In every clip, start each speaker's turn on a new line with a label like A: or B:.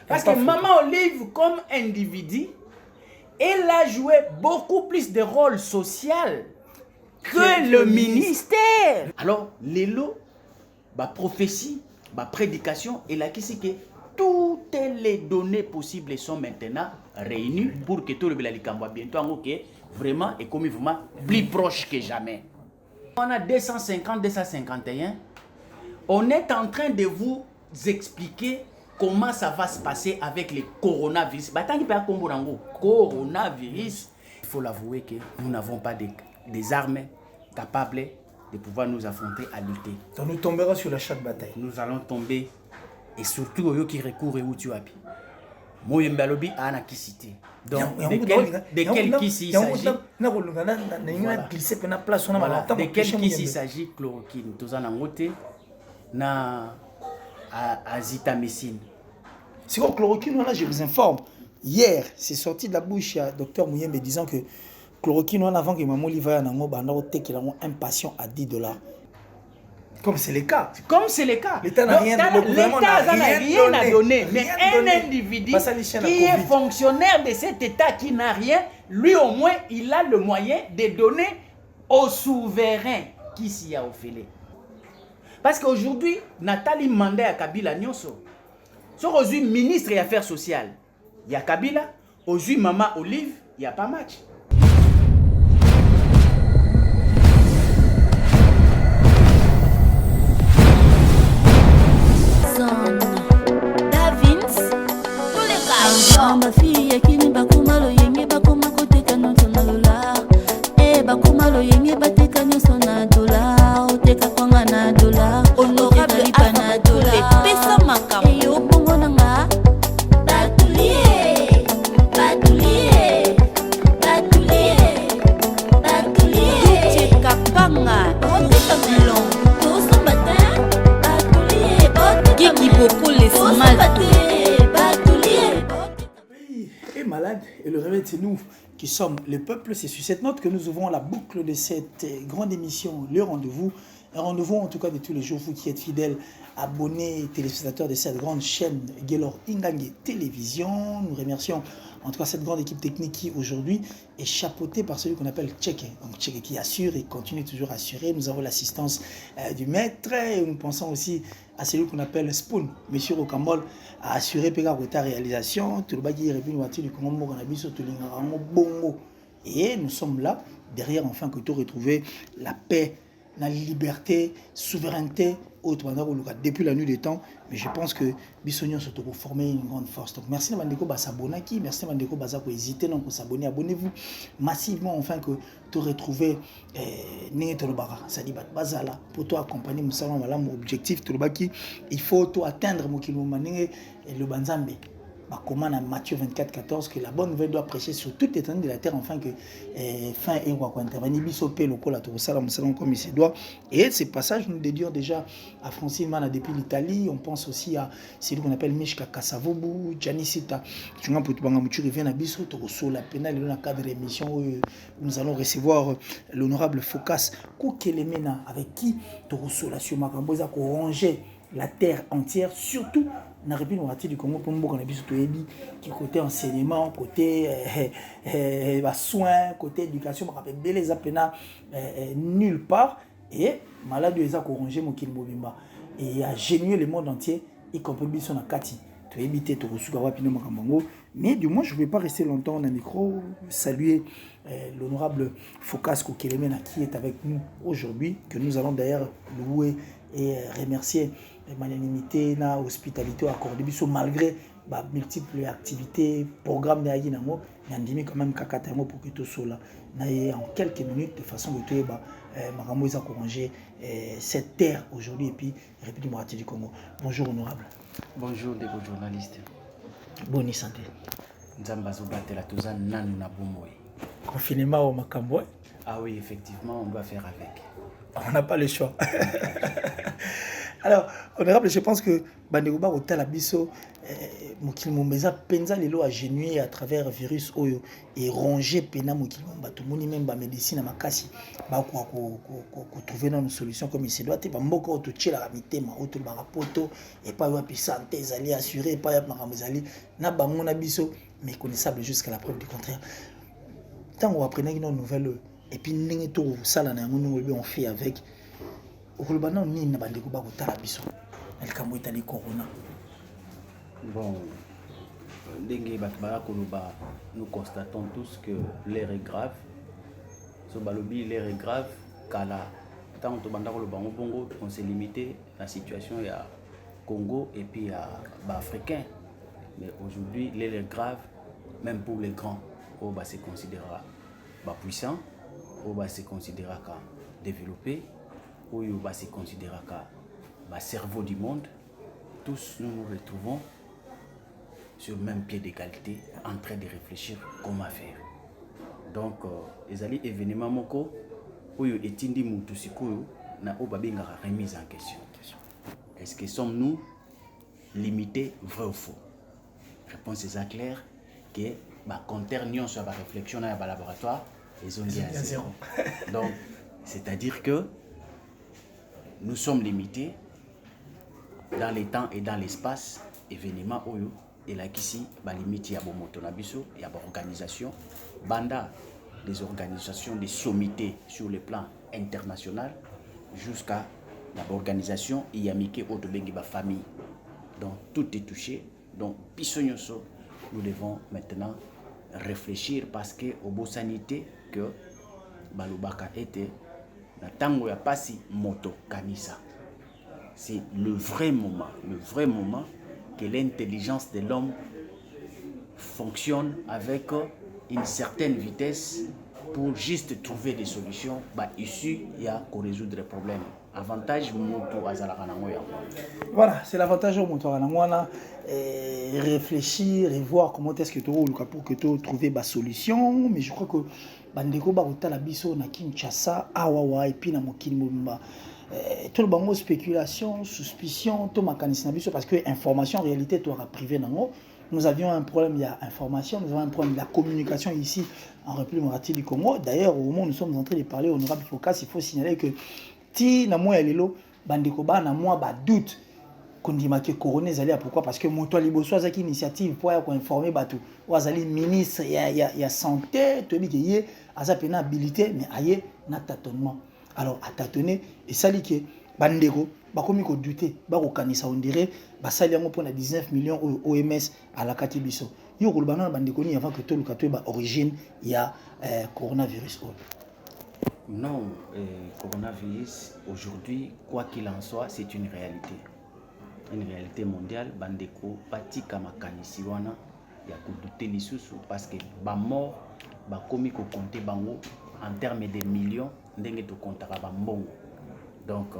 A: Parce que Maman Olive, comme individu, elle a joué beaucoup plus de rôle social que le ministère. Alors, l'élo, ma prophétie, ma prédication, et là, qu'est-ce que toutes les données possibles sont maintenant réunies pour que tout le monde soit bientôt vraiment et comme vraiment plus proche que jamais. On a 250, 251. On est en train de vous expliquer comment ça va se passer avec le coronavirus. Coronavirus, il faut l'avouer que nous n'avons pas des armes capables de pouvoir nous affronter à lutter.
B: Donc nous tomberons sur la chaque bataille.
A: Nous allons tomber, et surtout au qui recourt et où tu appuies. Moyembalobi a na kisité. Donc de quel kisi il s'agit? De quel kisi il s'agit? Chloroquine. Tous en angoté na azitamycine.
B: C'est quoi chloroquine? Là, je vous informe. Hier, c'est sorti de la bouche à Dr Mouyembe disant que chloroquine, avant que Maman Olive ait un patient à $10. Comme c'est le cas.
A: Comme c'est le cas.
B: L'État n'a rien
A: donné. Mais un individu qui est fonctionnaire de cet État qui n'a rien, lui au moins, il a le moyen de donner au souverain qui s'y a offert. Parce qu'aujourd'hui, Nathalie Mandé à Kabila Nyonso. Sur aujourd'hui, ministre des Affaires sociales, il y a Kabila. Aujourd'hui, Maman Olive, il n'y a pas match.
C: Ma fille qui n'est pas comme le yenge pas comme côté canon son dollar et pas comme le yenge pas te canon son dollar ou te kapanga na dollar honorable pana dollar pesa makam et yo bongo nanga batulier te kapanga tout long tout son matin batulier qui beaucoup les mal
B: malade et le réveil c'est nous qui sommes le peuple. C'est sur cette note que nous ouvrons la boucle de cette grande émission, le rendez-vous. Un rendez-vous en tout cas de tous les jours, vous qui êtes fidèles, abonnés, téléspectateurs de cette grande chaîne Guelor Ingangue Télévision. Nous remercions en tout cas cette grande équipe technique qui aujourd'hui est chapeautée par celui qu'on appelle Tchèque. Donc Tchèque qui assure et continue toujours à assurer. Nous avons l'assistance du maître et nous pensons aussi à celui qu'on appelle Spoon, Monsieur Rocambol, a assuré ta réalisation. Et nous sommes là, derrière enfin que tu retrouver la paix, la liberté, souveraineté, depuis la nuit des temps. Mais je pense que Bissonion se trouve former une grande force. Donc merci à Mandeko Basabona qui, merci à Mandeko Basako hésiter non pour s'abonner, abonnez-vous massivement enfin que tu retrouver Nétolobara, Sadibat Bazala pour toi accompagner mon salon voilà mon objectif Tolobaki, il faut toi atteindre mon kilomètre et le Banzambe. Comment à Matthieu 24:14 que la bonne nouvelle doit prêcher sur toute l'étendue de la terre enfin que fin et quoi intervenir bisopé le col à salon comme il se doit. Et ces passages nous dédions déjà à Francine Mana depuis l'Italie. On pense aussi à celui qu'on appelle Mishka Kasavobu, Janisita. Tu vois pour tu reviens à Bisso sur la pénale dans le cadre de l'émission où nous allons recevoir l'honorable Focas Koukelemena avec qui tu reçois la sur Makamboza pour ranger la terre entière, surtout dans la République du Congo, pour nous, qui côté enseignement, côté soins, côté éducation, les appena nulle part. Et malade, ils ont corrigé mon kilmobimba. Et il a génié le monde entier, y compris son Kati. Tu as évité de recevoir mais du moins, je ne vais pas rester longtemps dans le micro. Saluer l'honorable Focas Koukelemena qui est avec nous aujourd'hui, que nous allons d'ailleurs louer et remercier magnanimité na hospitalité accordée malgré multiples activités programmes de Ayinamo Yandimi quand même kakatamo pour que tout soit là en quelques minutes de façon que tout Marambo a corrigé cette terre aujourd'hui et puis République démocratique du Congo. Bonjour honorable.
A: Bonjour les journalistes.
B: Bonne santé.
A: Nzambazo batela toza nanu na bomboy.
B: Confinement au Makambo.
A: Ah oui, effectivement, on doit faire avec.
B: On n'a pas le choix. Alors, honorable, je pense que Bandeko ba kotala biso mokili mombeza penza lelo a genué à travers virus oyo et rongé pena mokili momba to moni même ba médecine makasi ba ko trouver une solution comme il se doit te ba mboko to tchela ka mitema auto ba poto et pas wa santé ezali assuré pas ya makambo ezali na bango na biso méconnaissable jusqu'à la preuve du contraire. Tant on apprenait une nouvelle et puis ndenge to sala na yango on fait avec okolobana nini na bandeko ba kotala biso likambo etali corona.
A: Bon, nous constatons tous que l'air est grave. So balobi l'air est grave kala tant to banda ko bongo on s'est limité à la situation ya Congo et puis à africain. Mais aujourd'hui l'air est grave même pour les grands. On va se considérer puissant, on va se considérer comme développé, on va se considérer comme cerveau du monde. Tous nous nous retrouvons sur le même pied d'égalité en train de réfléchir comment faire. Donc, les événements moko oyo etindi mutu sikoyo na obabenga remise en question. Est-ce que sommes-nous limités, vrai ou faux? Réponse est claire que bah compteur nyonso sur la réflexion dans le laboratoire ils ont dit à zéro. Donc, c'est-à-dire que nous sommes limités dans les temps et dans l'espace. Événement oyo et là ici ba limite ya bomoto na biso ya ba organisation banda des organisations de sommité sur le plan international jusqu'à l'organisation yamike otobengi ba famille. Donc tout est touché. Donc pisonyoso nous devons maintenant réfléchir parce que au beau sanité que balobaka était na tango ya pasi moto kanisa. C'est le vrai moment que l'intelligence de l'homme fonctionne avec une certaine vitesse pour juste trouver des solutions issues pour résoudre les problèmes. Avantage moto azalaka nango ya.
B: Voilà, c'est l'avantage au moto azalaka réfléchir et voir comment est-ce que tu pour que tu trouves des solutions, mais je crois que bandeko ba kotala biso na Kinshasa awawa et puis na mokili mobimba tout le bango spéculation, suspicion, tout mécanisme parce que information en réalité tu auras privé nango. Nous avions un problème il y a information, nous avons un problème de la communication ici en République démocratique du Congo. D'ailleurs au moment où nous sommes en train de parler honorable Focas, il faut signaler que ti na moya lelo bandeko ba na moi ba doute kondima ke corona ezali pourquoi parce que moto liboso azaki initiative pour ya ko informer bato wazali ministre ya santé to bi ke ye aza pena habilité mais aye na tâtonnement. Alors à tâtonner et sali ke bandeko bakomi ko douter ba ko kanisa on dirait ba sali yango pour na 19 millions OMS à la katibiso yo ko lobana bandeko ni avant que to lukato ba origine ya coronavirus.
A: Non, coronavirus aujourd'hui quoi qu'il en soit c'est une réalité mondiale. Bandeko patika makanisi wana ya ko douter lisusu parce que ba mort ba komi ko compter bango en termes de millions ndenge to comptera ba mbongo. Donc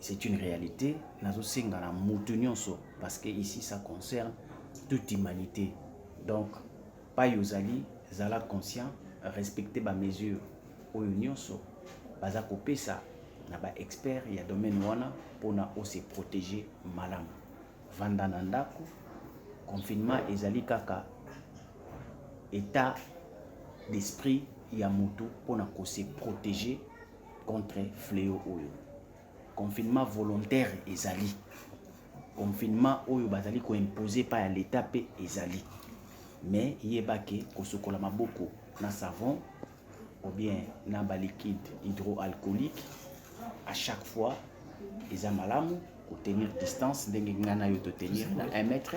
A: c'est une réalité nazo singa na mutu nyonso parce que ici ça concerne toute humanité. Donc pas yozali zala conscient respecter ba mesures oyo nyonso baza kopesa na ba expert ya domaine wana pona se protéger malamu. Vanda na ndako confinement ezali kaka état d'esprit ya mutu pona ko se protéger contre fléau oyo. Confinement volontaire ezali. Confinement oyo bazali ko imposer par à l'état pe ezali. Mais yebake ko sokola maboko na savon ou bien na ba liquide hydroalcoolique à chaque fois eza malamu pour tenir distance ndenge ngana yo to tenir na 1 mètre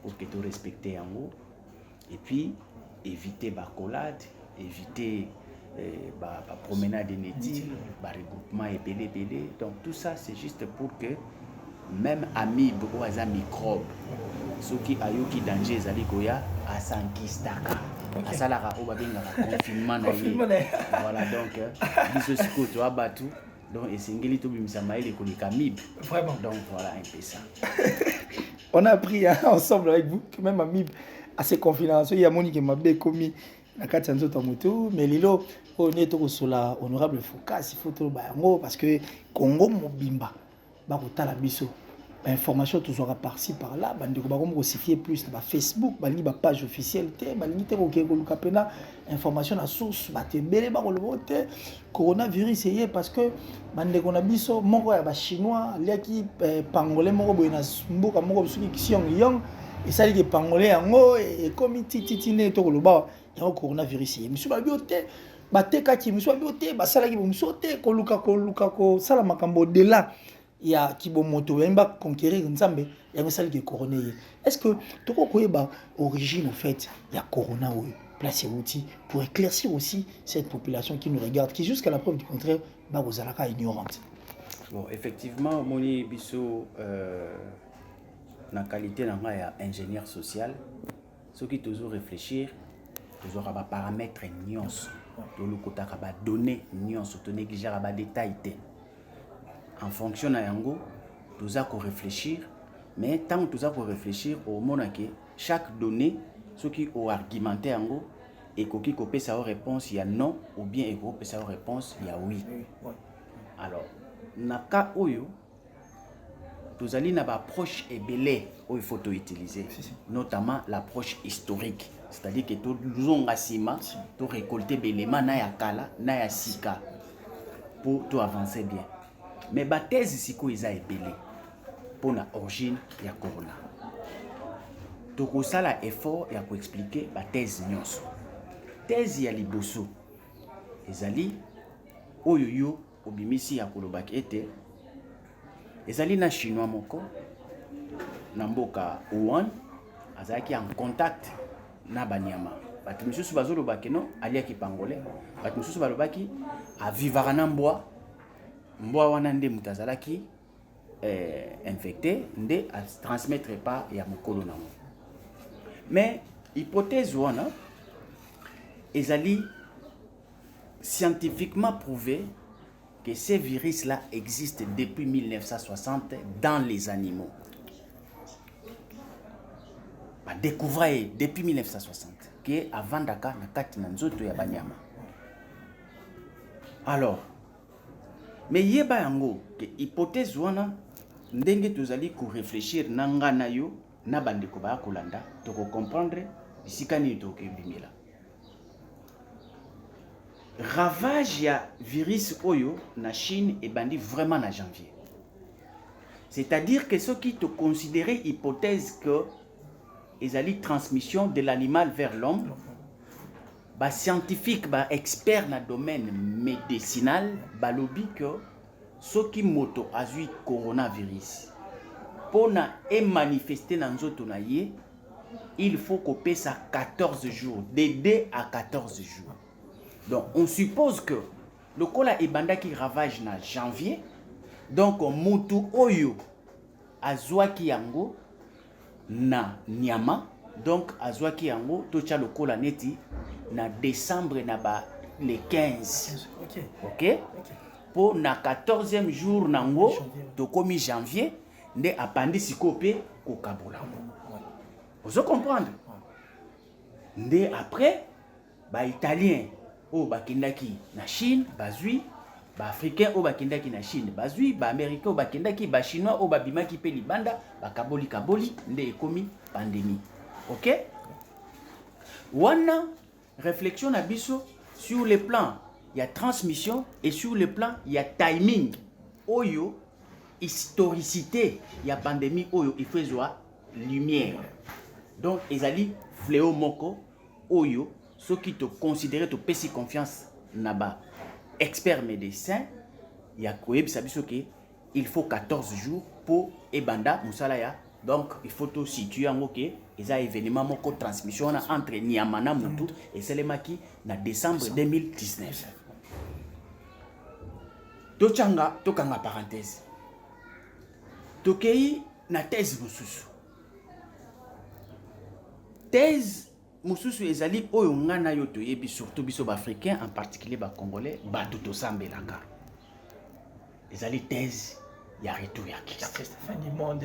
A: pour que tu respecter yango et puis éviter ba collade, éviter promenade inutile, regroupement épelé. Donc tout ça c'est juste pour que même amibe ou aza microbe soki ayoki danger ezali koya asankistaka asalaka o babengaka confinement na ye. Voilà donc biso siko to abatu donc esengeli to bimisa maile kolika amibe.
B: Vraiment.
A: Donc voilà un peu ça.
B: On a appris ensemble avec vous que même amibe à ces confinements il y a Monique Mabé commis na kati nzoto moto mais lilo on est to sola honorable Focas il faut to bango parce que Congo mobimba bakotala biso information toujours par-ci par-là bandeko bakomo kosifier plus na Facebook balingi ba page officielle te balingi te kokeko luka pena information na source batebele bakoloba te coronavirus eye parce que bandeko na biso moko ya ba chinois liaki pangolais moko boye na mboka moko bisuki Xiong Yong esali ke pangolais yango ekomi tititine to koloba yango coronavirus eye misu babio te batekaki misu babio te basalaki misu te koluka ko sala makambo de là il y a qui bon moto il va conquérir Nzambe il y a celle qui est couronnée. Est-ce que tu connais ba origine en fait il y a corona ou place outil pour éclaircir aussi cette population qui nous regarde qui jusqu'à la preuve du contraire ba ozalaka ignorante.
A: Bon effectivement moni biso na qualité na nga ya ingénieur social ce qui toujours réfléchir toujours ba paramètres nyonso to lokotaka ba données nyonso to négliger ba détails te. En fonction de yango, nous avons réfléchir, mais tant que nous avons réfléchir, au moment que chaque donnée, ce qui ont argumenté yango, et qui peut sa réponse, il y a non, ou bien il peut sa réponse, il y a oui. Alors, dans le cas où nous allons avoir approche et belé où il faut utiliser, notamment l'approche historique, c'est-à-dire que nous avons récolté l'élément na ya kala, na ya sika pour tout avancer bien. Mais la thèse ici est ébélée pour l'origine de la corona. Donc, ça a l'effort pour expliquer la thèse. La thèse ya liboso. Ezali, oyoyo, obimisi ya kolobaki ete. Ezali na chinois moko, na mboka Wuhan, azalaki en contact na banyama. Batu misusu bazolobaki no, aliaki pangolais. Batu misusu balobaki avivaka na mbwa. Mbwa wana nde mutazalaki infecté nde a transmettre pas ya mokolo na mo. Mais hypothèse wana ezali scientifiquement prouvé que ces virus là existent depuis 1960 dans les animaux. Ba découvert depuis 1960 que avant daka na kati na nzoto ya banyama. Alors mais yeba yango que hypothèse wana ndenge tozali ko réfléchir nanga na yo na bandeko ba kolanda to ko comprendre bisika ni to ke bimela ravage ya virus oyo na Chine et bandi vraiment na janvier. C'est-à-dire que ceux qui te considéraient hypothèse que ezali transmission de l'animal vers l'homme ba scientifique ba expert na domaine médicinal ba lobby que ce qui moto azui coronavirus pona et manifester na nzoto na ye il faut couper ça 14 jours de 2 à 14 jours. Donc on suppose que le kola ebanda qui ravage na janvier donc mutu oyo azwaki yango na nyama donc azwaki yango tocha le kola neti na décembre na ba le 15. OK? Pour na 14e jour nango to komi janvier nde apandi sikope ko kabola. Vous comprenez? Nde après ba italien o bakindaki na Chine bazui ba africain o bakindaki na Chine bazui ba américain o bakindaki ba chinois o babimaki pe libanda ba kaboli nde ekomi pandémie. OK? Wana réflexion na biso sur le plan il y a transmission et sur le plan il y a timing oyo historicité il y a pandémie oyo il faut voir lumière donc ezali fléau moko oyo ceux qui te considèrent te pesi confiance naba expert médecin il y a koyebisa biso ke il faut 14 jours pour ebanda musala ya. Donc, il faut tout situer en OK. Il y a un événement de transmission entre Niamana Moutou et Selemaki en décembre 2019. Tochanga, tokanga parenthèse. Tokei na thèse mususu. Thèse mususu ezali oyo ngana yo toyebi surtout biso africain en particulier ba congolais ba tout sambelaka. Ezali thèse il y a retour ya Christ.
B: Fin du monde.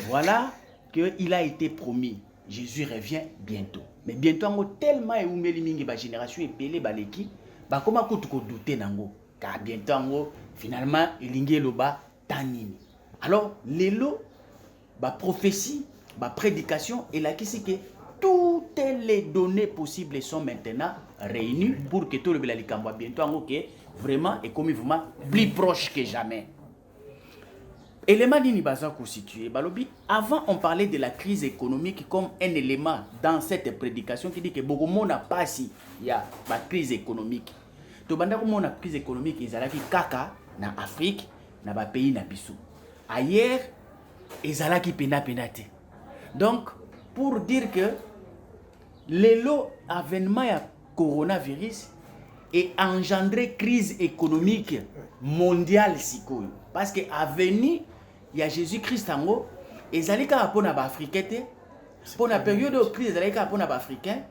A: Voilà qu'il a été promis. Jésus revient bientôt. Mais bientôt, on tellement eumeli mingi ba génération epelé baleki, ba koma kutu ko douter nango. Car bientôt, finalement, il inge loba tanini. Alors, l'élo, la prophétie, la prédication, et là, qui c'est que toutes les données possibles sont maintenant réunies pour que tout le monde bientôt, vraiment, est comme vraiment plus proche que jamais. Élément d'Inibaza constitué, Balobi, avant on parlait de la crise économique comme un élément dans cette prédication qui dit que beaucoup de monde n'a pas si il y a la crise économique. To banda ko mona crise économique ezalaki kaka na Afrique na ba pays na biso. Ailleurs ezalaki penate. Donc pour dire que l'élo avènement ya coronavirus et engendré crise économique mondiale sikoyo parce que aveni il y a Jésus-Christ ango ezalika apona ba africain pour la période de crise ezalika apona ba africain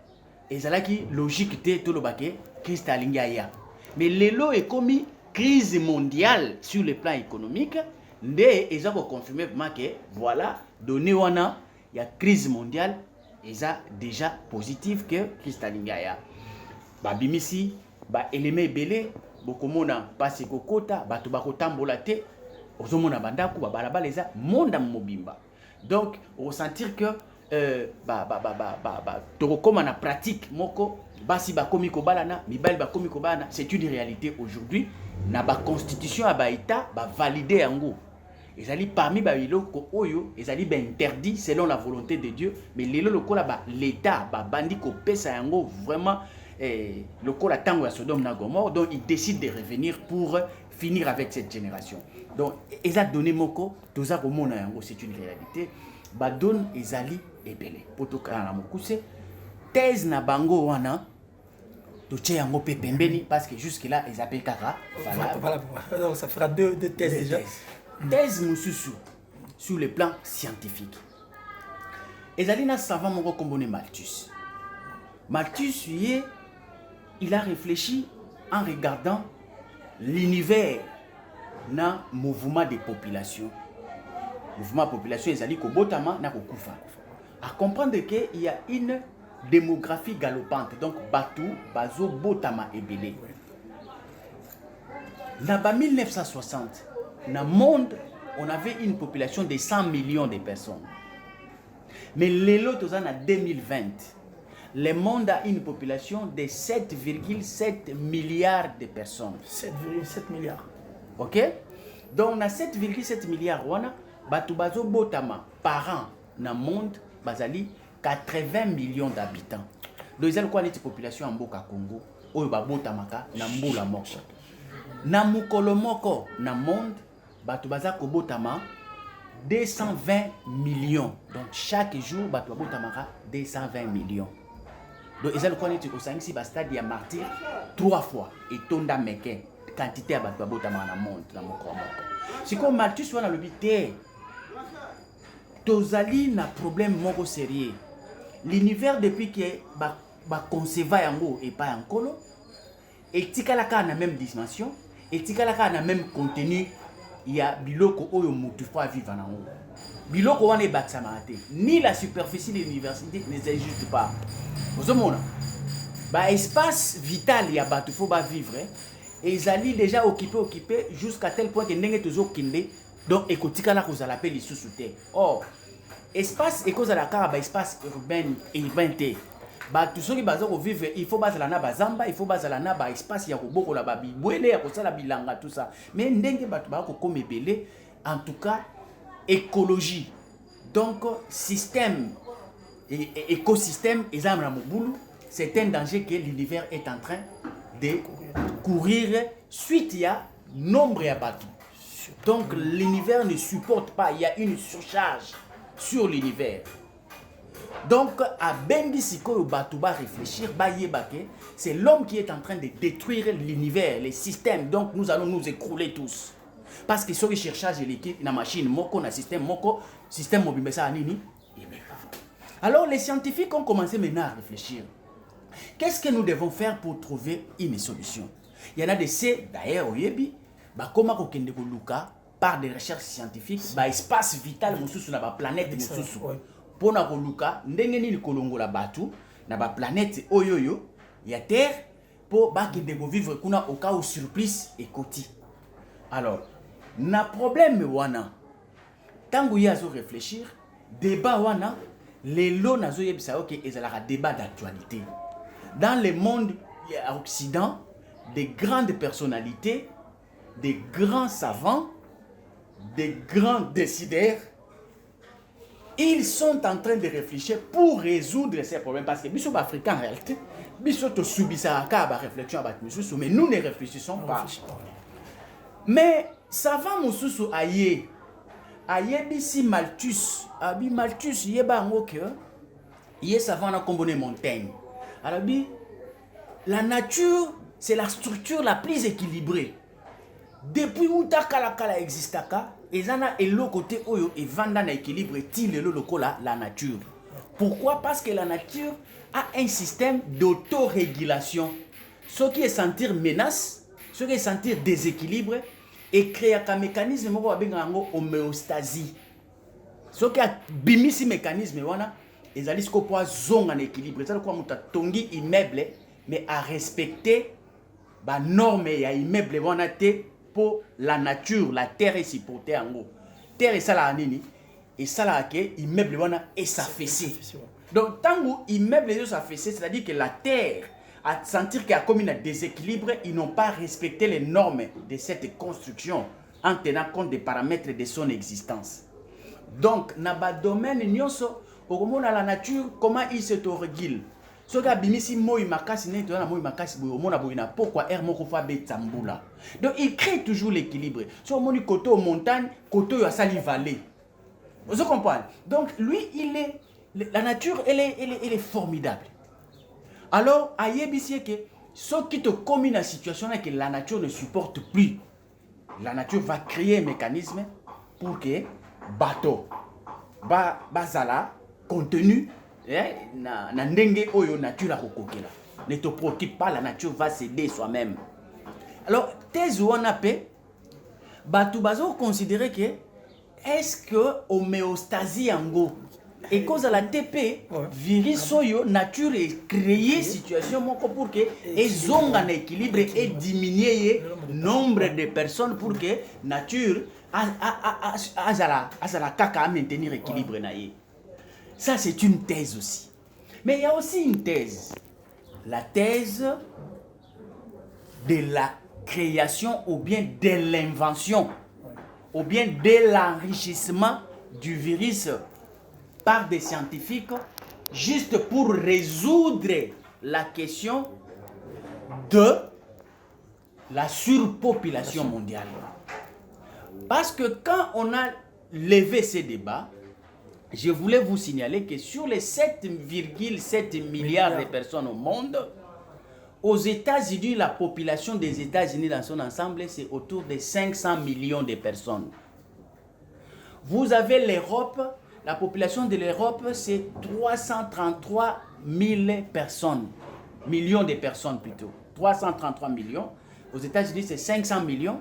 A: ezalaki logique te to lobake Christ alingaya mais l'élo est commis crise mondiale sur le plan économique nde ezako confirmer vraiment que voilà donné wana il y a crise mondiale eza déjà positif que Christ alingaya ba bimisi ba élément belé bokomona pasi kokota bato bakotambola te ozomona bandako ba balabala eza monde mobimba donc on sentir que tokokoma na pratique moko basi bakomi kobalana mibali bakomi kobalana c'est une réalité aujourd'hui na ba constitution ya ba état ba valider yango ezali parmi ba biloko oyo ezali ba interdit selon la volonté de Dieu mais lelo lokola ba l'état ba bandi ko pesa yango vraiment le col à Tango à Sodome na Gomorre, donc il décide de revenir pour finir avec cette génération. Donc, ils ont donné moko, toza komona yango, c'est une réalité. Badon ezali ebele. Poto kana mokuse, thèse na bango wana, toche yango pe pembeni parce que jusque là ils appellent kaka.
B: Voilà. Donc ça fera deux thèses déjà.
A: Thèse mususu sur le plan scientifique. Ezali na savant moko kombone Malthus. Malthus il a réfléchi en regardant l'univers dans le mouvement des populations. Le mouvement de population, ils ont botama na kokufa. À comprendre qu'il y a une démographie galopante. Donc, Batou, Bazo, Botama et Belé. Dans 1960, dans le monde, on avait une population de 100 millions de personnes. Mais les autres en 2020, le monde a une population de 7,7 milliards de personnes.
B: 7,7 milliards.
A: Ok? Donc, on a 7,7 milliards. Batu bazo botama par an dans le monde, bazali 80 millions d'habitants. Donc, il y a une population en Boka Congo, où ba botamaka na mbula moko. Na mukolo moko na monde, batu bazako botama 220 millions. Donc, chaque jour, batu botamaka 220 millions. Donc, ils ont dit que si le stade a martyr 3 fois et tonda meke quantité à battre dans le monde dans mon corps. C'est comme Malthus soit dans le bité. Tozali na problème moko sérieux. L'univers depuis que ba conceva yango et pas en colo et tikalaka na même dimension et tikalaka na même contenu il y a biloko oyo mutu faut vivre na ngo. Biloko wana batsamate ni la superficie de l'université ne s'ajuste pas. Bah espace vital il y a batu faut pas vivre et ils allaient déjà occupé jusqu'à tel point que ndenge tozo kinde donc ekotika la cause à l'appel sous terre. Or espace et cause à la car espace urbain te bah tout ce qui bazo vivre il faut baza la na bazamba il faut baza la na ba espace ya koboko la babi bwele ya kosala bilanga tout ça mais ndenge batu ba ko comme belé en tout cas écologie donc système et écosystème c'est un danger que l'univers est en train de courir suite il y a nombre à bateaux. Donc l'univers ne supporte pas, il y a une surcharge sur l'univers. Donc à Bengi Siko bateau va réfléchir, c'est l'homme qui est en train de détruire l'univers, les systèmes. Donc nous allons nous écrouler tous. Parce que sur le cherchage de l'équipe, la machine, moko na système mobile ça nini. Alors les scientifiques ont commencé maintenant à réfléchir. Qu'est-ce que nous devons faire pour trouver une solution? Il y en a des C d'ailleurs au Yebi, comment kokende ko luka par des recherches scientifiques, espace vital mususu na ba planète mususu. Pona ko luka ndenge nini kolongola batu na ba planète oyoyo ya terre pour bakende ko vivre kuna au cas où surprise et koti. Alors, na problème wana tango ya zo réfléchir débat wana lelo nazo yebisa OK ezalaka débat d'actualité dans le monde occident des grandes personnalités des grands savants des grands décideurs ils sont en train de réfléchir pour résoudre ces problèmes parce que biso africains en réalité biso to subisa ka ba réflexion ba mususu mais nous ne réfléchissons pas mais savant mususu aye bisi Malthus abi Malthus yeba ngoke yé savant na combone Montaigne arabi la nature c'est la structure la plus équilibrée depuis utakala existaka ezana elo côté oyo et vanda na équilibre ti lelo lokola la nature. Pourquoi? Parce que la nature a un système d'autorégulation. Ce qui est sentir menace, ce qui est sentir déséquilibre et créer un mécanisme moko babengango homéostasie. Ce qui a bimisi mécanisme wana ezali ko po zonga na équilibre. Ça quoi muta tongi immeuble mais à respecter ba norme ya immeuble wana te pour la nature, la terre est supportée en haut. Terre est ça la nini et ça la ke immeuble wana est s'affaisser. Donc tant que immeuble est s'affaisser, c'est-à-dire que la terre à sentir qu'il y a comme un déséquilibre, ils n'ont pas respecté les normes de cette construction en tenant compte des paramètres de son existence. Donc dans le domaine nyonso au la nature comment il s'autorégule. Ce gars bimisi moi makasi ne to na moi makasi boyo mona boyina pourquoi air moko fa betambula. Donc il crée toujours l'équilibre. Sur mon côté aux montagnes, côté à sali vallée. Vous comprenez? Donc lui il est la nature elle est formidable. Alors ayebisi que ce qui te comme une situation là que la nature ne supporte plus. La nature va créer un mécanisme pour que bateau bazala contenu na ndenge oyo nature akokokela. Ne te préoccupe pas, la nature va s'aider soi-même. Alors thèse wana pe batu bazo considérer que est-ce que homéostasie yango et cause à la TP virus oyo nature est créé situation moko pour que ezonga na équilibre et diminuer nombre de personnes pour que nature azala kaka maintenir équilibre na ye. Ça, c'est une thèse aussi. Mais il y a aussi une thèse. La thèse de la création ou bien de l'invention ou bien de l'enrichissement du virus par des scientifiques juste pour résoudre la question de la surpopulation mondiale. Parce que quand on a levé ces débats, je voulais vous signaler que sur les 7,7 milliards de personnes au monde, aux États-Unis, la population des États-Unis dans son ensemble, c'est autour de 500 millions de personnes. Vous avez l'Europe, la population de l'Europe, c'est 333 000 personnes, millions de personnes plutôt, 333 millions. Aux États-Unis, c'est 500 millions.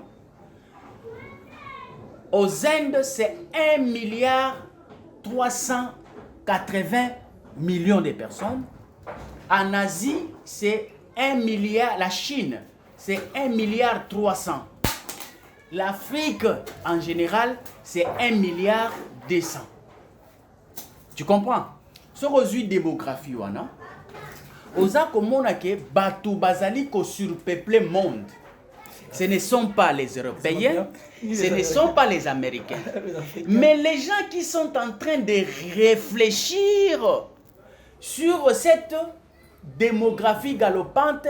A: Aux Indes, c'est 1 milliard 380 millions de personnes. En Asie, c'est 1 milliard. La Chine, c'est 1 milliard 300. L'Afrique, en général, c'est 1 milliard 200. Tu comprends? Ce reçu démographie, wana. Oza komona ke batu bazali ko surpeuplé monde. Ce ne sont pas les Européens, ce ne sont pas les Américains. Mais les gens qui sont en train de réfléchir sur cette démographie galopante,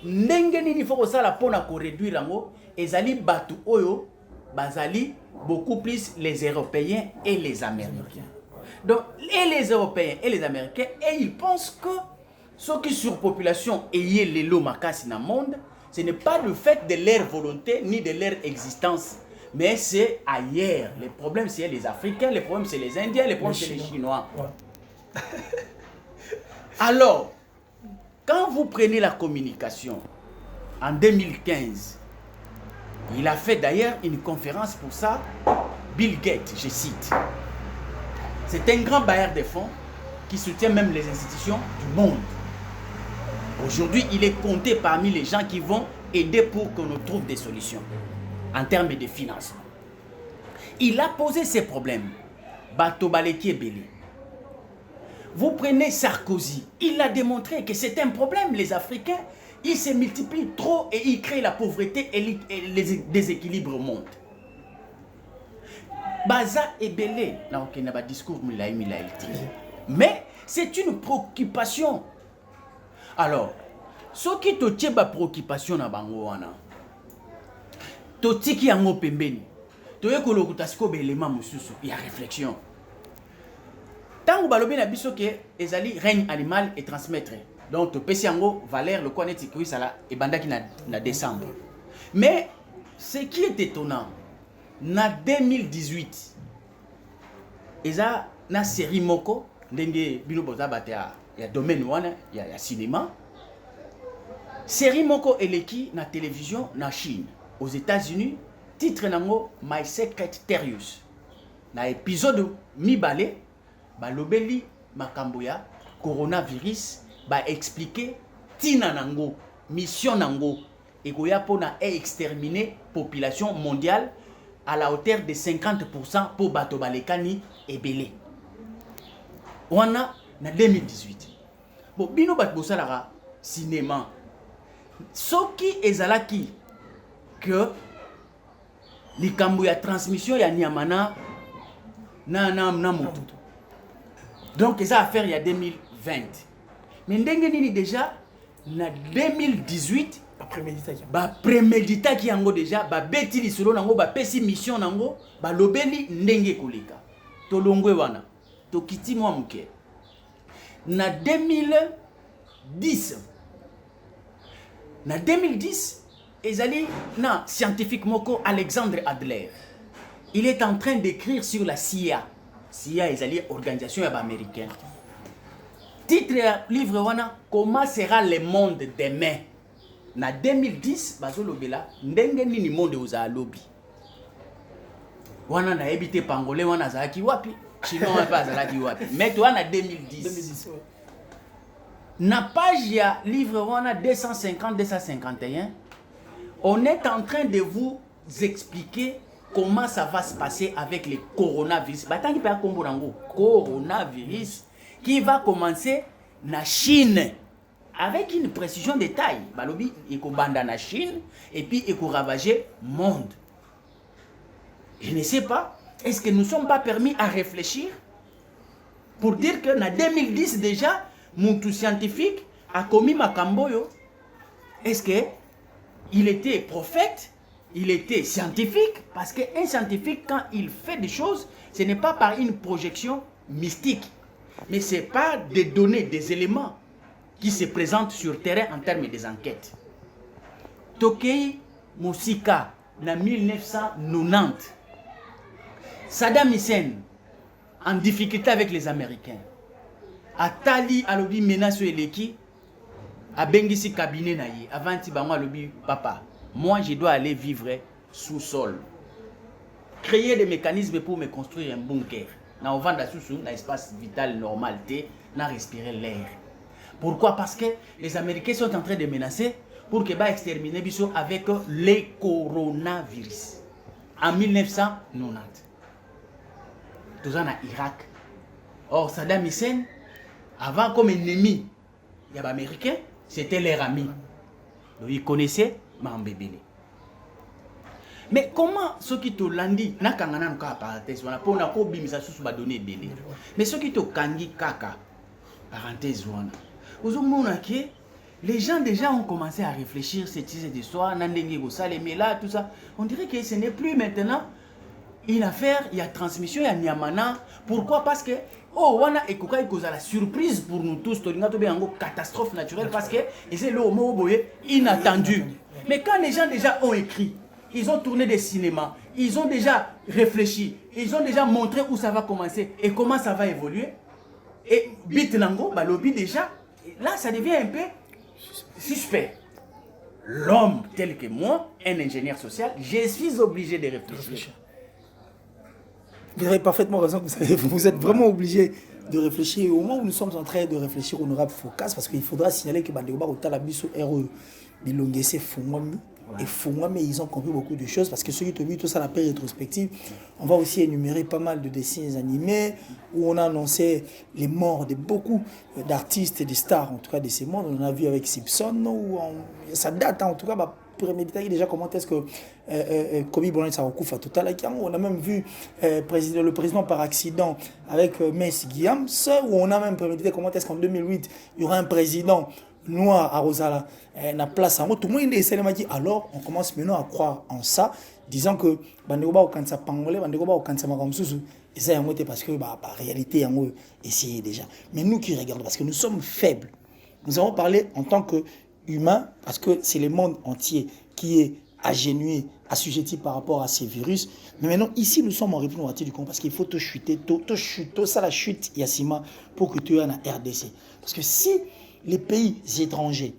A: ndenge nini faut ça la pona ko réduire ngo, ezali batu oyo bazali beaucoup plus les Européens et les Américains. Donc et les Européens et les Américains et ils pensent que ceux qui surpopulation ayé les lots makasi dans le monde, ce n'est pas le fait de leur volonté ni de leur existence, mais c'est ailleurs. Les problèmes, c'est les Africains, les problèmes, c'est les Indiens, les problèmes, c'est les Chinois. Ouais. Alors, quand vous prenez la communication, en 2015, il a fait d'ailleurs une conférence pour ça, Bill Gates, je cite. C'est un grand bailleur de fonds qui soutient même les institutions du monde. Aujourd'hui, il est compté parmi les gens qui vont aider pour que nous trouvions des solutions en termes de financement. Il a posé ces problèmes. bato baleki ebele. Vous prenez Sarkozy, il a démontré que c'est un problème, les Africains, ils se multiplient trop et ils créent la pauvreté et les déséquilibres montent. Baza ebele, là on a un discours mais c'est une préoccupation. Alors, ce qui te tient ba préoccupation na bango wana. To tiki yango pembeni. To yekolo kutasko be élément mususu, il y a réflexion. Tant balobi na biso ke ezali règne animal et transmettre. Donc to pesi yango Valère le connaît que ça là et bandaki na décembre. Mais ce qui est étonnant, na 2018 eza na série moko ndenge bino boza batea ya domaine wana ya cinéma. Série moko eleki na télévision na Chine, aux États-Unis, titre nango My Secret Terrius. Na épisode mibale balobeli makambo ya coronavirus ba expliquer tina nango mission nango ekoya pona exterminer population mondiale à la hauteur de 50% pour bato balekani ebele. Wana na 2018. Bon bino bat bosalaka cinéma. Soki ezalaki que likambo ya transmission ya Niamana na moto. Donc ça affaire il y a 2020. Mais ndenge nini déjà na 2018 ba prémédita ki yango déjà ba beti lisolo nango ba pesi mission nango ba lobeli ndenge koleka. To longwe wana. To kiti mwa muke. Na 2010 na 2010 ezali na scientifique moko Alexandre Adler. Il est en train d'écrire sur la CIA. CIA ezali organisation américaine. Titre livre wana comment sera le monde demain. Na 2010 bazolobela ndenge nini monde oza lobby. Wana na ebité pangolais wana zaki wapi? Chinois pas zaki wapi? Mais toi na 2010. Na page ya livre wana 250-251, on est en train de vous expliquer comment ça va se passer avec le coronavirus. Batangi pa kombo nango coronavirus qui va commencer na Chine avec une précision de taille. Balobi eko banda na Chine et puis eko ravager monde. Je ne sais pas, est-ce que nous ne sommes pas permis à réfléchir pour dire que na 2010 déjà mon tout scientifique a commis Makamboyo. Est-ce que il était prophète, il était scientifique? Parce qu'un scientifique, quand il fait des choses, ce n'est pas par une projection mystique, mais c'est par des données, des éléments qui se présentent sur terrain en termes des enquêtes. Tokei Mosika, en 1990, Saddam Hussein, en difficulté avec les Américains, Atali alobi menace eleki a bengisi cabinet na ye avant ti bango alobi papa moi je dois aller vivre sous sol, créer des mécanismes pour me construire un bunker na ovanda sous na espace vital normalité na respirer l'air. Pourquoi? Parce que les Américains sont en train de menacer pour que ba exterminer biso avec le coronavirus en 1990. Tout en Irak. Or Saddam Hussein avant comme ennemi, il y a Américains, c'était leur ami. Donc ils connaissaient Mambébélé. Mais comment ceux qui te l'ont dit, n'a qu'un an de parenthèse, on a pas on a pas bimisa sous ba donner belé. Mais ceux qui te kangi kaka parenthèse on a. Aux hommes les gens déjà ont commencé à réfléchir cette histoire, n'andengé go salé mais là tout ça, on dirait que ce n'est plus maintenant une affaire, il y a transmission, il y a Niamana. Pourquoi? Parce que oh, wana ekoka ikoza la surprise pour nous tous, tolingato be yango catastrophe naturelle parce que c'est le mot boye inattendu. Mais quand les gens déjà ont écrit, ils ont tourné des cinémas, ils ont déjà réfléchi, ils ont déjà montré où ça va commencer et comment ça va évoluer. Et Bitnango, balobi déjà, là ça devient un peu suspect. L'homme tel que moi, un ingénieur social, je suis obligé de réfléchir.
B: Vous avez parfaitement raison, vous êtes vraiment obligé de réfléchir. Au moment où nous sommes en train de réfléchir, honorable Focas, parce qu'il faudra signaler que Bandéoba Otala Biso RE Bilongese Fongwami, Et Fongwa, mais ils ont compris beaucoup de choses parce que ceux qui ont vu tout ça, la paix rétrospective, on va aussi énumérer pas mal de dessins animés où on a annoncé les morts de beaucoup d'artistes et de stars, en tout cas de ces mondes. On a vu avec Simpson, où ça date en tout cas. Pour méditer déjà comment est-ce que Kobe Bryant a recouvert total. On a même vu le président par accident avec Messi Guillaume, où on a même prémédité comment est-ce qu'en 2008 il y aura un président noir à Rosala, na place en haut. Tout le monde est alors on commence maintenant à croire en ça, disant que Banderoba au Kansa Pangolais, Banderoba au Kansa Magamsusu, et ça est parce que réalité en haut essayé déjà. Mais nous qui regardons, parce que nous sommes faibles, nous avons parlé en tant que humain, parce que c'est le monde entier qui est agénué, assujetti par rapport à ces virus. Mais maintenant, ici, nous sommes en République du Congo, parce qu'il faut te chuter, ça la chute, Yassima, pour que tu aies un RDC. Parce que si les pays étrangers,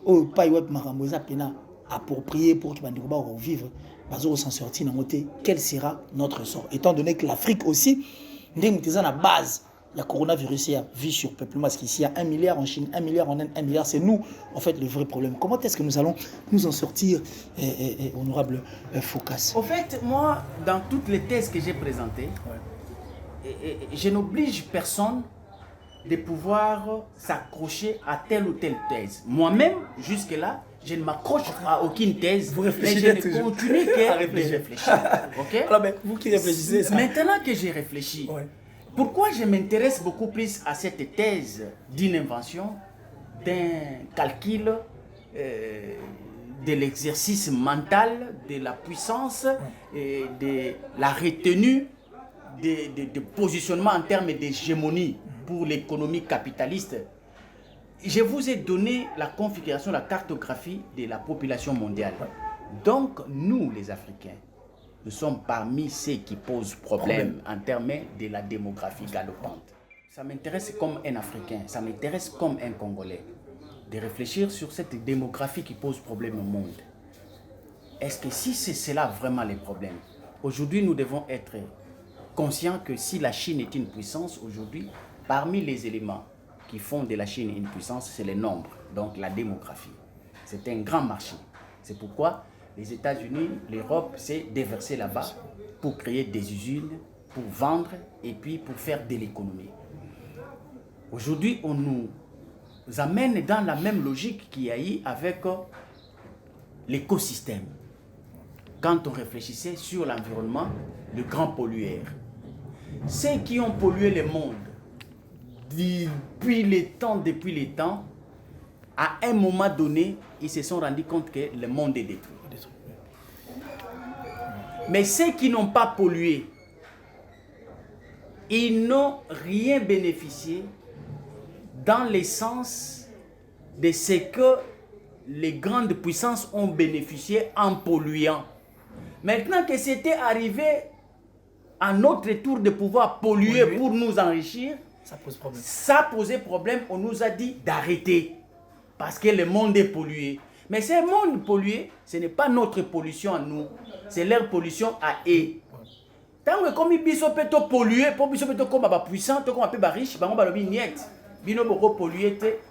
B: au pays web Maramosa Pena, approprié pour que Bandiroba vivre, s'en sortir dans côté, quel sera notre sort? Étant donné que l'Afrique aussi, nous sommes à la base. Le coronavirus a vu sur peuplement, parce qu'ici il y a 1 milliard en Chine, 1 milliard en Inde, 1 milliard, c'est nous en fait le vrai problème. Comment est-ce que nous allons nous en sortir, honorable Foucasse?
A: Au fait, moi, dans toutes les thèses que j'ai présentées, je n'oblige personne de pouvoir s'accrocher à telle ou telle thèse. Moi-même, jusque-là, je ne m'accroche à aucune thèse, mais je ne continue qu'à réfléchir. Okay?
B: Alors, ben, vous qui réfléchissez ça.
A: Maintenant que j'ai réfléchi, pourquoi je m'intéresse beaucoup plus à cette thèse d'une invention, d'un calcul, de l'exercice mental, de la puissance, et de la retenue, de positionnement en termes d'hégémonie pour l'économie capitaliste? Je vous ai donné la configuration, la cartographie de la population mondiale. Donc, nous, les Africains, nous sommes parmi ceux qui posent problème en termes de la démographie galopante. Ça m'intéresse comme un Africain, ça m'intéresse comme un Congolais, de réfléchir sur cette démographie qui pose problème au monde. Est-ce que si c'est cela vraiment les problèmes? Aujourd'hui, nous devons être conscients que si la Chine est une puissance, aujourd'hui, parmi les éléments qui font de la Chine une puissance, c'est le nombre, donc la démographie. C'est un grand marché. C'est pourquoi les États-Unis, l'Europe s'est déversée là-bas pour créer des usines, pour vendre et puis pour faire de l'économie. Aujourd'hui, on nous amène dans la même logique qu'il y a eu avec l'écosystème. Quand on réfléchissait sur l'environnement, le grand pollueur. Ceux qui ont pollué le monde depuis les temps, à un moment donné, ils se sont rendus compte que le monde est détruit. Mais ceux qui n'ont pas pollué, ils n'ont rien bénéficié dans l'essence de ce que les grandes puissances ont bénéficié en polluant. Maintenant que c'était arrivé à notre tour de pouvoir polluer pour nous enrichir, ça posait problème. On nous a dit d'arrêter parce que le monde est pollué. Mais ce monde pollué, ce n'est pas notre pollution à nous, c'est leur pollution à eux. Tant que comme ils sont pollués, pour ils sont comme puissants, comme un peu riches,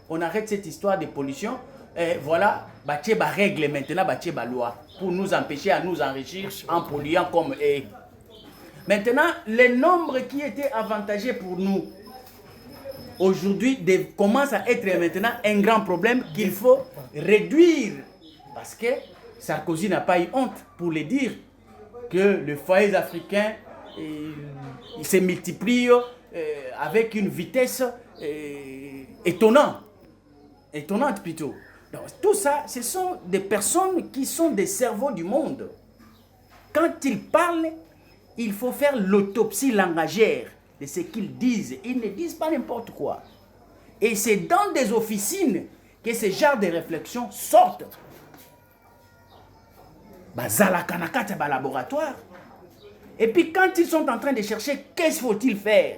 A: on arrête cette histoire de pollution. Et voilà, il y a des règles maintenant, il y a des lois pour nous empêcher à nous enrichir en polluant comme eux. Maintenant, le nombre qui était avantagé pour nous, aujourd'hui, commence à être maintenant un grand problème qu'il faut réduire. Parce que Sarkozy n'a pas eu honte pour le dire, que les foyers africains se multiplient avec une vitesse étonnante plutôt. Donc, tout ça, ce sont des personnes qui sont des cerveaux du monde. Quand ils parlent, il faut faire l'autopsie langagère de ce qu'ils disent. Ils ne disent pas n'importe quoi. Et c'est dans des officines que ce genre de réflexions sortent. Laboratoire. Et puis quand ils sont en train de chercher, qu'est-ce faut-il faire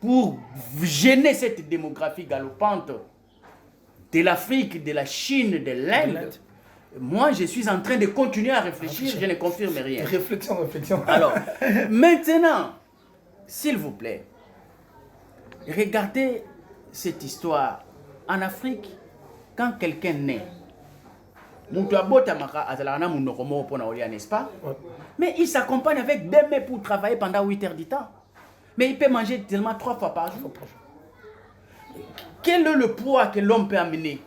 A: pour gêner cette démographie galopante de l'Afrique, de la Chine, de l'Inde? Moi, je suis en train de continuer à réfléchir, je ne confirme rien.
B: Réflexion.
A: Alors, maintenant, s'il vous plaît, regardez cette histoire. En Afrique, quand quelqu'un naît, Moutou abotamaka azalana mounoko pour naolia, n'est-ce pas? Mais il s'accompagne avec 2 mets pour travailler pendant 8 heures du temps. Mais il peut manger tellement 3 fois par jour. Quel est le poids que l'homme peut amener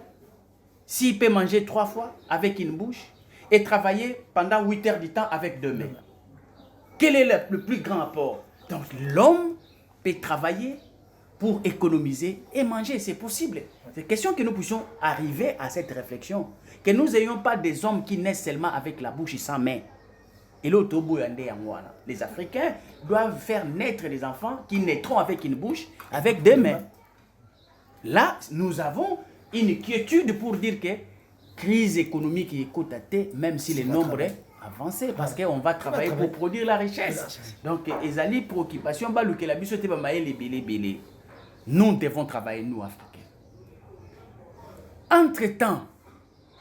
A: s'il peut manger 3 fois avec une bouche et travailler pendant 8 heures du temps avec 2 mains? Quel est le plus grand apport? Donc l'homme peut travailler pour économiser et manger, c'est possible. C'est question que nous puissions arriver à cette réflexion. Que nous n'ayons pas des hommes qui naissent seulement avec la bouche et sans main. Et l'autre, les Africains doivent faire naître des enfants qui naîtront avec une bouche, avec 2 mains. Là, nous avons une quiétude pour dire que crise économique et écoutée, même si les nombres est avancé, parce qu'on va travailler pour produire la richesse. Donc, les alliés préoccupations, nous devons travailler, nous, Africains. Entre-temps,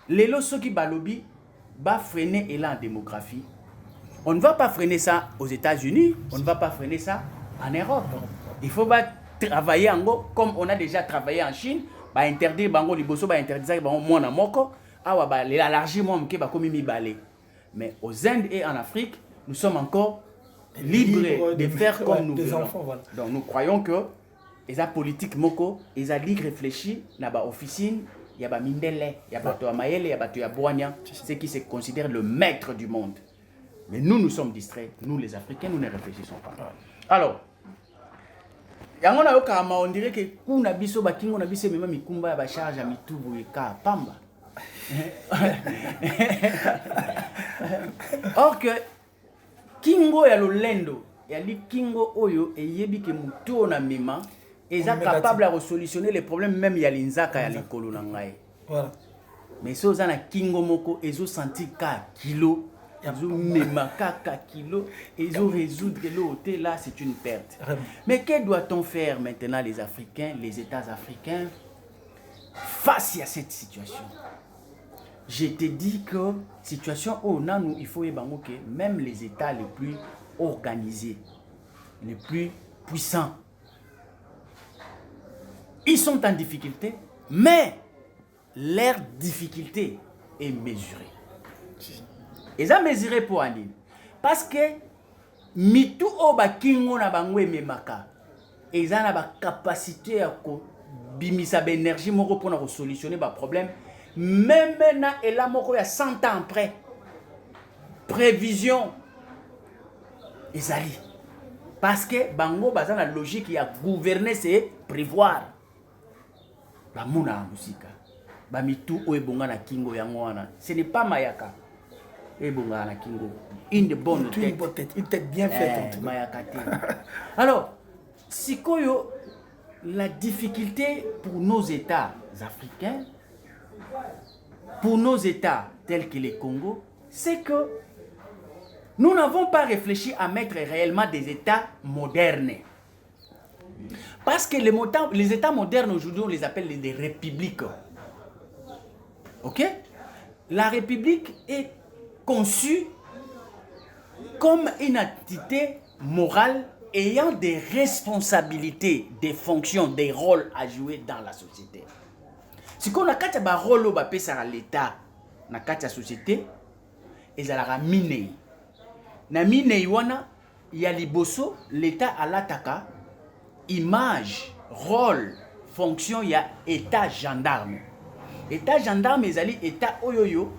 A: les lois qui balobi va freiner l'élan en démographie. On ne va pas freiner ça aux États-Unis, on ne va pas freiner ça en Europe. Il faut pas travailler en gros, comme on a déjà travaillé en Chine, bah interdire bango liboso, bah interdire ça, bah mon amoko, ah bah l'élargir moi m'ke bah comme mi balé. Mais aux Indes et en Afrique, nous sommes encore libres de faire comme nous voulons. Voilà. Donc nous croyons que les politiques moko, les alliés réfléchis, na ba officine, il y a ba mindele, il y a ba to amayele, il y a ba to yaboania, ceux qui se considèrent le maître du monde. Mais nous sommes distraits, nous les Africains, nous ne réfléchissons pas. Alors, on dirait que kuna biso bakingo na biso mema mikumba ya ba charge ya mitubu eka pamba. Or que kingo ya lolendo ya li kingo oyo eyebi ke muto na mema eza capable de solutionner les problèmes même ya linzaka ya likolo na ngai. Voilà. Mais so za na kingo moko ezo senti ka kilo ils ont même 4 kilos, ils ont résoudre l'hôtel là, c'est une perte. Mais que doit-on faire maintenant les Africains, les États africains, face à cette situation? Je te dis que situation où nous il faut que même les États les plus organisés, les plus puissants, ils sont en difficulté, mais leur difficulté est mesurée. Ils ont mesuré pour Anine. Parce que mitu oba kingo na bangwe memaka. Ils ont la capacité à bimisa énergie moko pour solutionner ba problème. Même maintenant et là moko ya 100 ans après. Prévision. Ezali. Parce que bango baza la logique ya gouverner c'est prévoir. Ba muna musika. Ba mitu o ebonga na kingo yango wana. Ce n'est pas mayaka. Une bonne tête.
B: Une tête bien faite.
A: Alors, Sikoyo, la difficulté pour nos États africains, pour nos États tels que le Congo, c'est que nous n'avons pas réfléchi à mettre réellement des États modernes. Parce que les États modernes aujourd'hui, on les appelle des républiques. Ok? La République est conçu comme une entité morale ayant des responsabilités, des fonctions, des rôles à jouer dans la société. Si on a un rôle à l'État dans la société, il y a miné. Na miné wana ya liboso l'État à l'attaque, image, rôle, fonction, il y a État gendarme. État gendarme, il y a État oyoyo.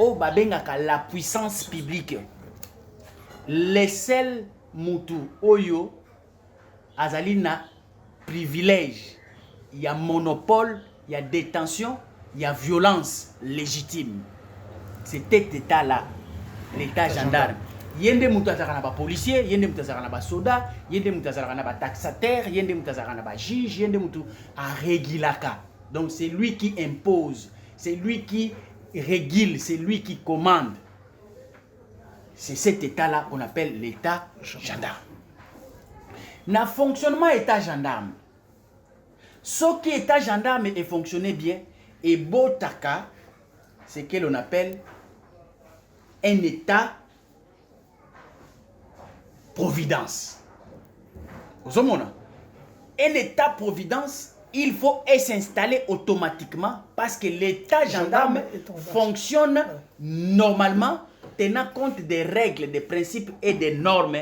A: Oh, la puissance publique. Les seuls mutu oyo azalina privilège. Il y a monopole, il y a détention, il y a violence légitime. C'est cet état-là, l'état gendarme. Yende mutu azalana ba policier, yende mutu azalana ba soldat, yende mutu azalana ba taxataire, yende mutu azalana ba juge, yende mutu a régilaka. Donc c'est lui qui impose, c'est lui qui régule, c'est lui qui commande. C'est cet état-là qu'on appelle l'état gendarme. Dans le fonctionnement état gendarme, ce qui est état gendarme est fonctionné bien, et Botaka, c'est ce que l'on appelle un état providence. Un état providence il faut s'installer automatiquement parce que l'état gendarme fonctionne normalement tenant compte des règles, des principes et des normes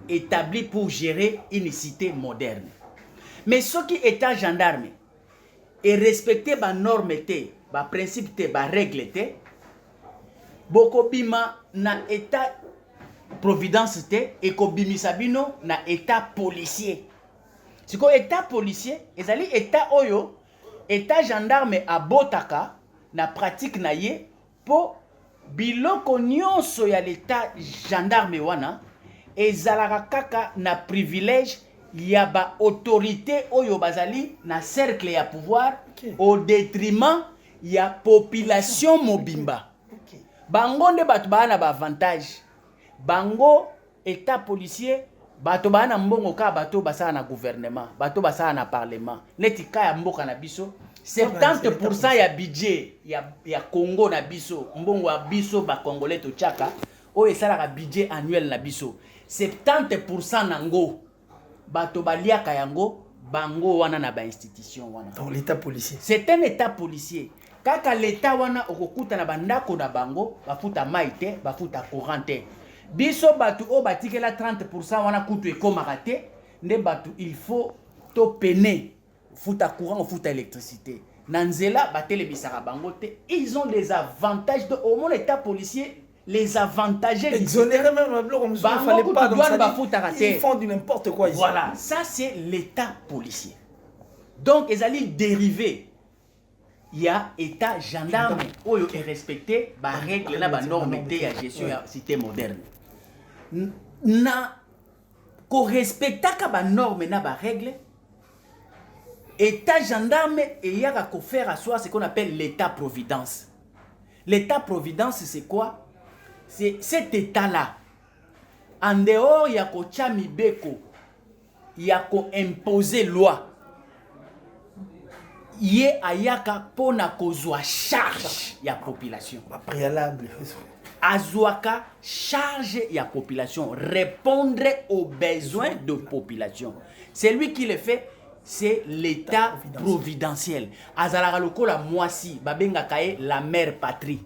A: établis pour gérer une cité moderne. Mais ce qui est état gendarme et respecter les normes, les principes, les règles, beaucoup bima na état providence et kobimisa bino na état policier. Si ko état policier, ezali état oyo, état gendarme abotaka na pratique na ye po biloko nyonso ya l'état gendarme wana ezalaka kaka na privilège ya ba autorité oyo bazali na cercle ya pouvoir au détriment ya population mobimba. Bango nde bato bana ba avantage. Bango état policier bato bana mbongo ka bato basala na gouvernement, bato basala na parlement. Neti ka ya mboka na biso 70% ya budget ya Congo na biso, mbongo wa biso ba congolais to tchaka, o esala budget annuel na biso. 70% nango bato baliaka yango bango wana na ba institution wana.
B: Donc l'état policier.
A: C'est un état policier. Kaka l'état wana okokuta na bandako na bango bafuta maite, bafuta courant te. Biso batu o batikela 30% wana kutu ekomaka te, nde batu il faut to peine futa courant, futa électricité. Nanzela batelebisaka bango te. Ils ont les avantages de au moins l'état policier les avantages.
B: Exonérer même le bloc comme ça, il fallait pas donc ça dit, ils font du n'importe quoi ici.
A: Voilà, ça c'est l'état policier. Donc ils allaient dériver. Il y a état gendarme où il est respecté par règle la ba norme de la gestion de la cité moderne. Na ko respecta ka ba norme na ba règle. État gendarme et il y a qu'à faire à soi ce qu'on appelle l'état providence. L'état providence c'est quoi? C'est cet état là. En dehors il y a ko chami beko. Il y a ko imposer loi. Yé ayaka pona kozwa charge ya population.
B: Préalable.
A: Azwaka charge ya population, répondre aux besoins de population. C'est lui qui le fait, c'est l'état providentiel. Azalaka lokola mwasi, babenga kae la mère patrie.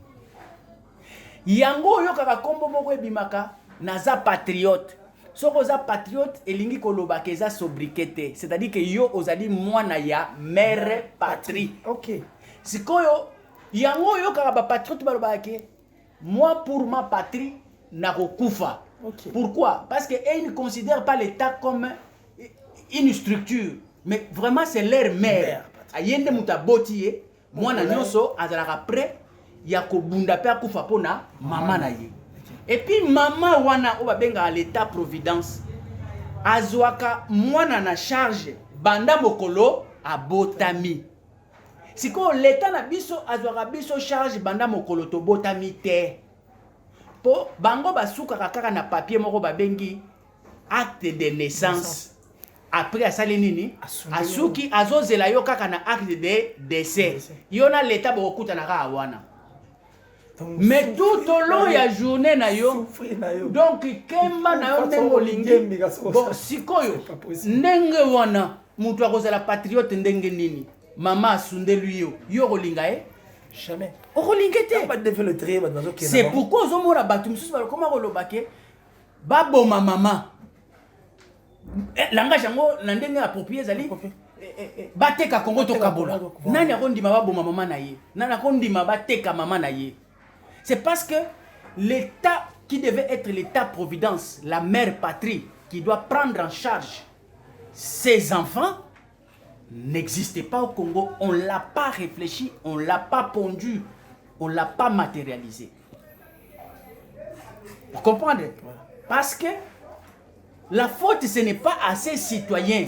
A: Yango yokaka kombo moko ebimaka naza patriote. Soko za patriote elingi koloba keza sobriquete, c'est-à-dire que yo ozali mwana ya mère patrie.
B: OK.
A: Sikoyo yango yo kaka ba patriote baloba ke moi pour ma patrie na kokufa.
B: Okay.
A: Pourquoi? Parce que ils ne considèrent pas l'État comme une structure, mais vraiment c'est leur mère. Ayende mutabotiye mwana nyonso azalaka prêt ya kobunda pe akufa pona mama na ye. Et puis maman wana oba benga l'état providence azwaka mwana na charge banda mokolo abotami. Siko l'état na biso azwaka biso charge banda mokolo to botami te. Po bango basuka kaka na papier moko babengi acte de naissance. Après asali nini asuki azozela yo kaka na acte de décès. Yona l'état bokuta na ka wana. Mais tout au long ya journée na yo donc kemba na yo ndengo lingi bon sikoyo ndenge wana mutu akozala patriote ndenge nini mama asunde lui yo kolinga
B: jamais
A: okolingete
B: pas de le très
A: c'est pourquoi ozomona batu misusu balokoma koloba ke baboma mama langage yango na ndenge approprié ezali bateka Congo to kabola nani akondima baboma mama na ye nani akondima bateka mama na ye. C'est parce que l'État qui devait être l'État-providence, la mère patrie, qui doit prendre en charge ses enfants, n'existait pas au Congo. On ne l'a pas réfléchi, on ne l'a pas pondu, on ne l'a pas matérialisé. Vous comprenez? Parce que la faute, ce n'est pas à ces citoyens,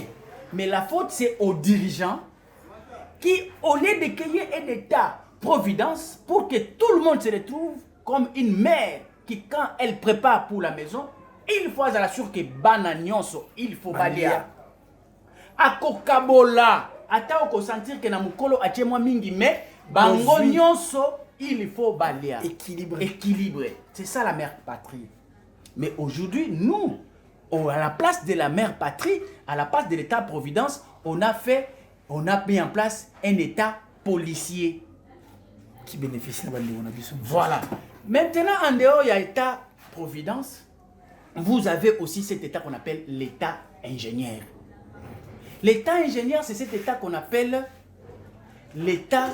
A: mais la faute, c'est aux dirigeants qui, au lieu de créer un État, providence pour que tout le monde se retrouve comme une mère qui quand elle prépare pour la maison il faut assurer que bananyonso il faut balia akokabola ata oko sentir que na mukolo atie moi mingi mais bango nyonso il faut balia équilibré. C'est ça la mère patrie. Mais aujourd'hui nous à la place de la mère patrie, à la place de l'état providence, on a fait on a mis en place un État policier.
B: Qui bénéficie de la
A: Voilà. Maintenant, en dehors, il y a l'État-providence. Vous avez aussi cet État qu'on appelle l'État ingénieur. L'État ingénieur, c'est cet État qu'on appelle l'État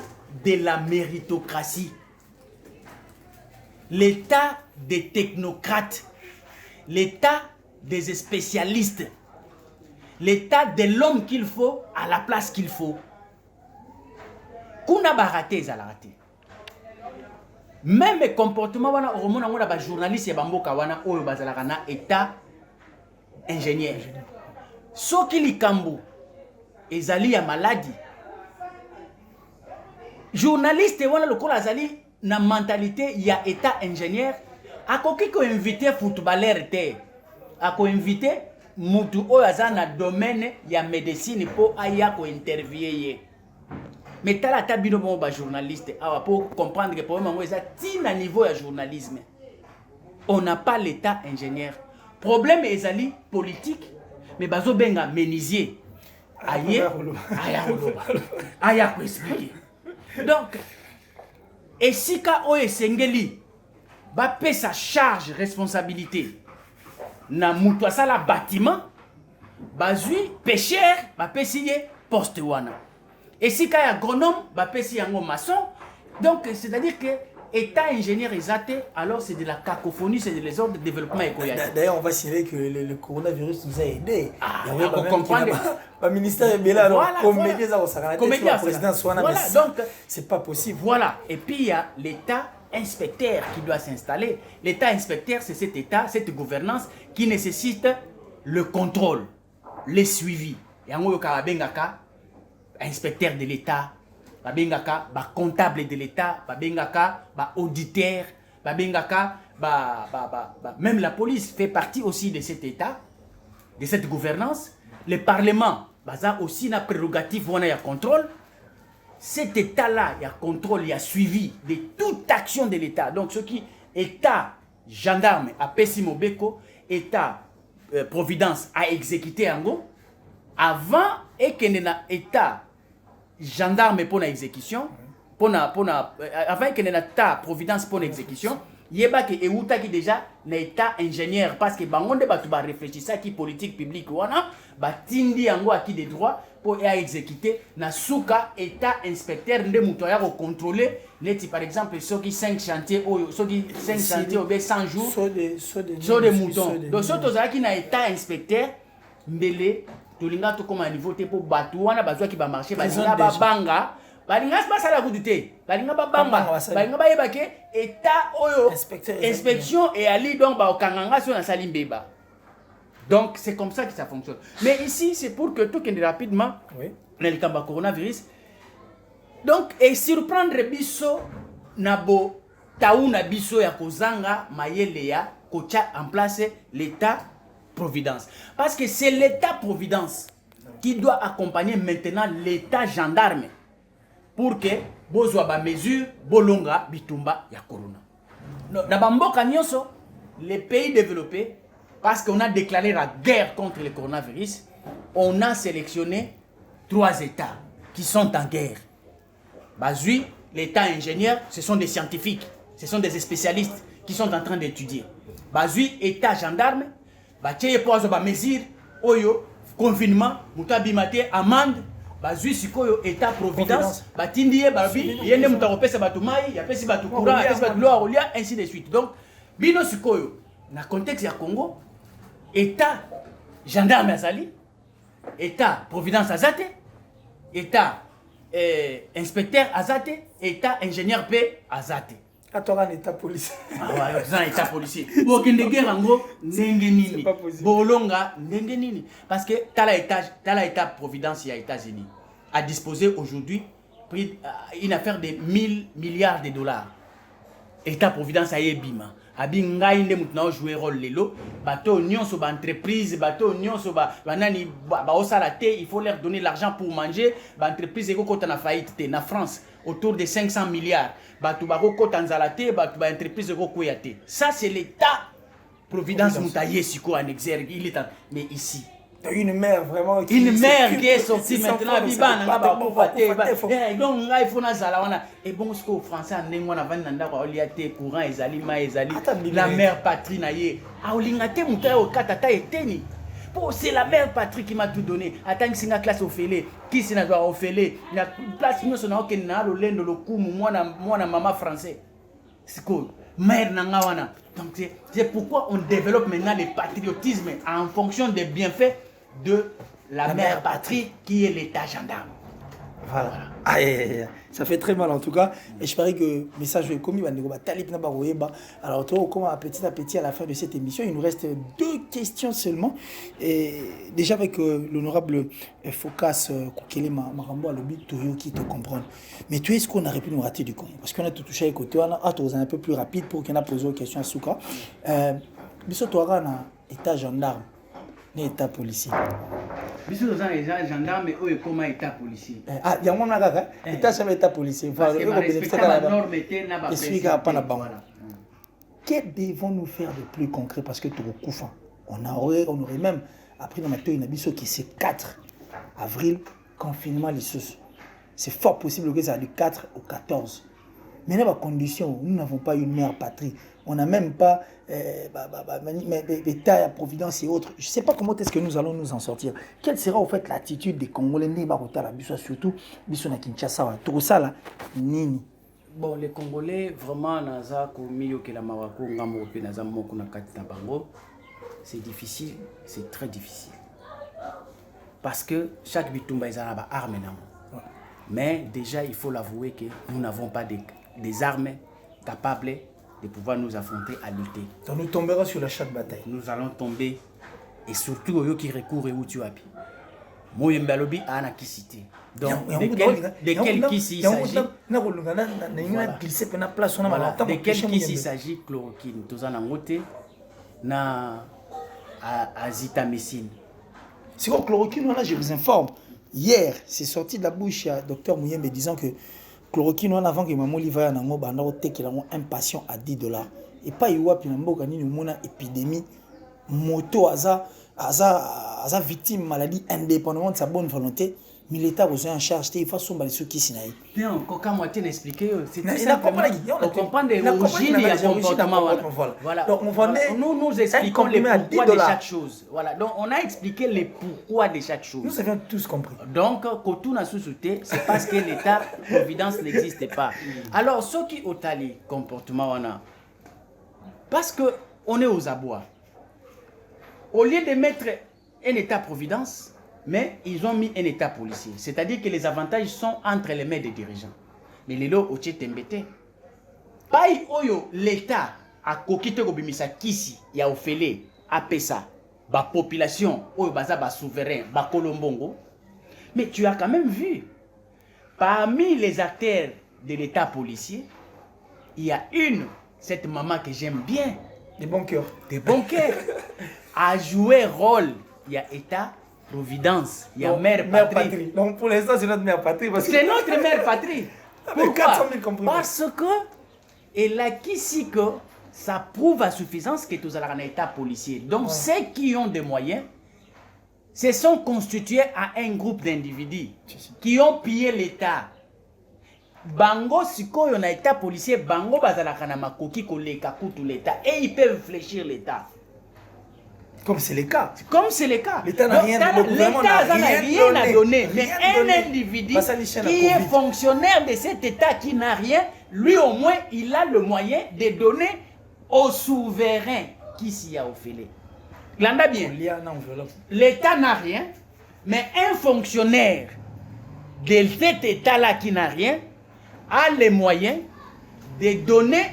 A: de la méritocratie. L'État des technocrates. L'État des spécialistes. L'état de l'homme qu'il faut à la place qu'il faut. Kuna baraté za la raté. Même les comportements wana hormone ngona ba journaliste ya bamboka wana oyo bazalaka na état ingénieur. Soki likambo ezali ya maladie. Journaliste wana lokola azali na mentalité ya état ingénieur akoki ko inviter footballeur te. Ako inviter mutu oyo aza na domaine ya médecine po aya ko interviewer ye. Mais tala ta bino bon ba journaliste awa pour comprendre que problème ngo eza tina niveau ya journalisme. On n'a pas l'état ingénieur. Problème ezali politique mais bazo benga menisier. Aye aya ko expliquer. Donc esika oyo esengeli ba pe sa charge responsabilité na mutu asala bâtiment bazui pêcheur ba pesiye poste wana. Et si il y a agronome, il y a un maçon. Donc, c'est-à-dire que état ingénieur exaté, alors c'est de la cacophonie, c'est des ordres de développement économique.
B: D'ailleurs, on va signaler que le coronavirus nous a aidés.
A: On comprend.
B: Le ministère est bien là,
A: voilà,
B: comédien,
A: le président
B: soit
A: voilà, donc,
B: c'est pas possible.
A: Voilà. Et puis, il y a l'état inspecteur qui doit s'installer. L'état inspecteur, c'est cet état, cette gouvernance qui nécessite le contrôle, le suivi. Et en gros, inspecteur de l'État, babengaka ba comptable de l'État, babengaka ba auditeur, babengaka même la police fait partie aussi de cet État, de cette gouvernance. Le Parlement, baza aussi na prérogative wana ya contrôle. Cet État-là, il y a contrôle, il y a suivi de toute action de l'État. Donc ce qui État gendarme a Pessimo Beko, État providence a exécuté en gros avant et que na État gendarme pour l'exécution, avant que l'État providence pour l'exécution, il y a que déjà l'État ingénieur parce que bangonde batu ba réfléchir ça qui politique publique wana ba tindi yango acquis des droits pour exécuter na souka État inspecteur nde muto ya ko contrôler neti par exemple ceux qui 5 chantiers ou ceux qui 5 chantiers ou 100 jours sur des moutons. Donc ceux qui na État inspecteur mbele tolinga to comme un niveau te pour batu wana bazwa ki ba marché balinga ba banga balinga pas ça la goudité balinga ba banga balinga ba yeba ke état oyo inspection et ali donc ba okanganga sur na salimbeba. Donc c'est comme ça que ça fonctionne. Mais ici c'est pour que tout kende rapidement na likamba coronavirus. Donc et surprendre biso nabo tauna biso ya kozanga mayele ya kocha en place l'état providence. Parce que c'est l'État-providence qui doit accompagner maintenant l'État gendarme pour que bozwa ba mesure bolonga bitumba ya corona. Na bamboka nyonso les pays développés parce qu'on a déclaré la guerre contre le coronavirus, on a sélectionné 3 États qui sont en guerre. Bazui, l'État ingénieur, ce sont des scientifiques, ce sont des spécialistes qui sont en train d'étudier. Bazui, État gendarme batie pozo ba mesure oyo confinement mutabi mate amende bazui sikoyo état providence batindie babi yende mutakopesa batu mai ya pesi batu courant ya pesi batu l'eau ainsi de suite. Donc bino sikoyo na contexte ya Congo état gendarme azali état providence azate état inspecteur azate état ingénieur p azate.
B: Attends, l'état policier.
A: Ah ouais, un état policier. Bon, kende guerre en gros, ndengenini. Bolonga, ndengenini. Parce que t'as l'état providence à États-Unis a disposé aujourd'hui une affaire de 1000 milliards de dollars. État providence a yebima. Abi ngai nde mutna jouer rôle lelo. Bateau nyonso ba entreprise, bateau nyonso ba nani ba osala te, il faut leur donner l'argent pour manger. Ba entreprise eko kota na faillite te na France autour de 500 milliards. Batu ba kota nzala te, batu ba entreprise eko koya te. Ça c'est l'état providence mutaye siko en exergue, il est mais ici
B: Une mère vraiment
A: une mère qui est sortie maintenant donc il faut et bon ce que français en ndenge wana vandi na ndako olia te courant ezali ma ezali la mère patrie na ye aolinga te muto ya okata ta eteni c'est la mère patrie qui m'a tout donné attends singa classe ofele qui sina doit ofele na place nous na okende na lolendo lokumu mwana mama français c'est cool mère nanga wana donc c'est pourquoi on développe maintenant le patriotisme en fonction des bienfaits de la mère patrie qui est l'état gendarme.
B: Voilà. Ah, ça fait très mal en tout cas. Et je parie que le message est commis. Alors, comment à petit à la fin de cette émission, il nous reste 2 questions seulement. Et déjà avec l'honorable Focas Koukele Marambo à l'objet qui te comprendre. Mais tu es ce qu'on aurait pu nous rater du Congo. Parce qu'on a tout touché à côté. On a un peu plus rapide pour qu'on a posé une question à Souka. Biso Touara na état gendarme. État policier.
A: Biso dans les gendarmes et eux comment état policier.
B: Ah, il y a mon naga, état jamais état policier.
A: Parce que respecter la norme était n'a pas
B: que devons-nous faire de plus concret parce que tout recouvre. On aurait même appris dans ma théorie que c'est 4 avril confinement les sous. C'est fort possible que ça du 4 au 14. Mais dans la condition, nous n'avons pas une mère patrie. On n'a même pas l'État à Providence et autres. Je ne sais pas comment est-ce que nous allons nous en sortir. Quelle sera en fait l'attitude des Congolais, surtout à Kinshasa, tout ça là, nini.
A: Bon, les Congolais, vraiment, c'est difficile, c'est très difficile. Parce que chaque bitumba est une arme. Mais déjà, il faut l'avouer que nous n'avons pas des armes capables de pouvoir nous affronter à lutter.
B: Donc nous tomberons sur la champ de bataille.
A: Nous allons tomber, et surtout au qui recourt et où tu appuies. Moi, Mbalobi a un qui cité. Donc, de quel qui s'il s'agit? De quel qui s'il s'agit? Chloroquine. Tous en angoté, na azitamycine.
B: C'est quoi chloroquine? Je vous informe. Hier, c'est sorti de la bouche à Dr Mouyembe disant que chloroquine, avant que maman livre un patient à $10. Et pas il y a une épidémie, moto, aza victime maladie indépendamment de sa bonne volonté. Mais l'État a besoin en charge, il faut que ceux qui s'y n'aillent.
A: Bien, quand moi tu expliqué, c'est tout simplement on comprend des origines et des comportements. Voilà. Donc nous expliquons les pourquoi de chaque chose. Voilà. Donc on a expliqué les pourquoi de chaque chose.
B: Nous avons tous compris.
A: Donc quand tout n'a sous-souté, c'est parce que l'État providence n'existe pas. Alors ceux qui ont tali comportement on a, parce que on est aux abois. Au lieu de mettre un État providence, mais ils ont mis un État policier. C'est-à-dire que les avantages sont entre les mains des dirigeants. Mais les lots, ils sont embêtés. Paï oyo l'État a kokite kobimisa kisi ya ofele apesa ba population oyo baza ba souverain ba kolombongo. Mais tu as quand même vu parmi les acteurs de l'État policier, il y a cette maman que j'aime bien,
B: des bons cœurs,
A: a joué rôle. Il y a État Providence, il y a mère patrie.
B: Donc pour l'instant, c'est notre mère patrie.
A: C'est notre mère patrie.
B: Avec 400 000 comprimés.
A: Parce que, et là, qu'ici que ça prouve à suffisance que tous allons un État policier. Donc, ceux qui ont des moyens se sont constitués à un groupe d'individus qui ont pillé l'État. Bango, si on a État policier, Bango, bazalakana makoki koleka kutu l'État. Et ils peuvent fléchir l'État.
B: Comme c'est le cas.
A: L'État n'a rien donné. Mais un individu qui est fonctionnaire de cet État qui n'a rien, lui au moins, il a le moyen de donner au souverain qui s'y a offert. L'anda bien. L'État n'a rien, mais un fonctionnaire de cet État-là qui n'a rien a les moyens de donner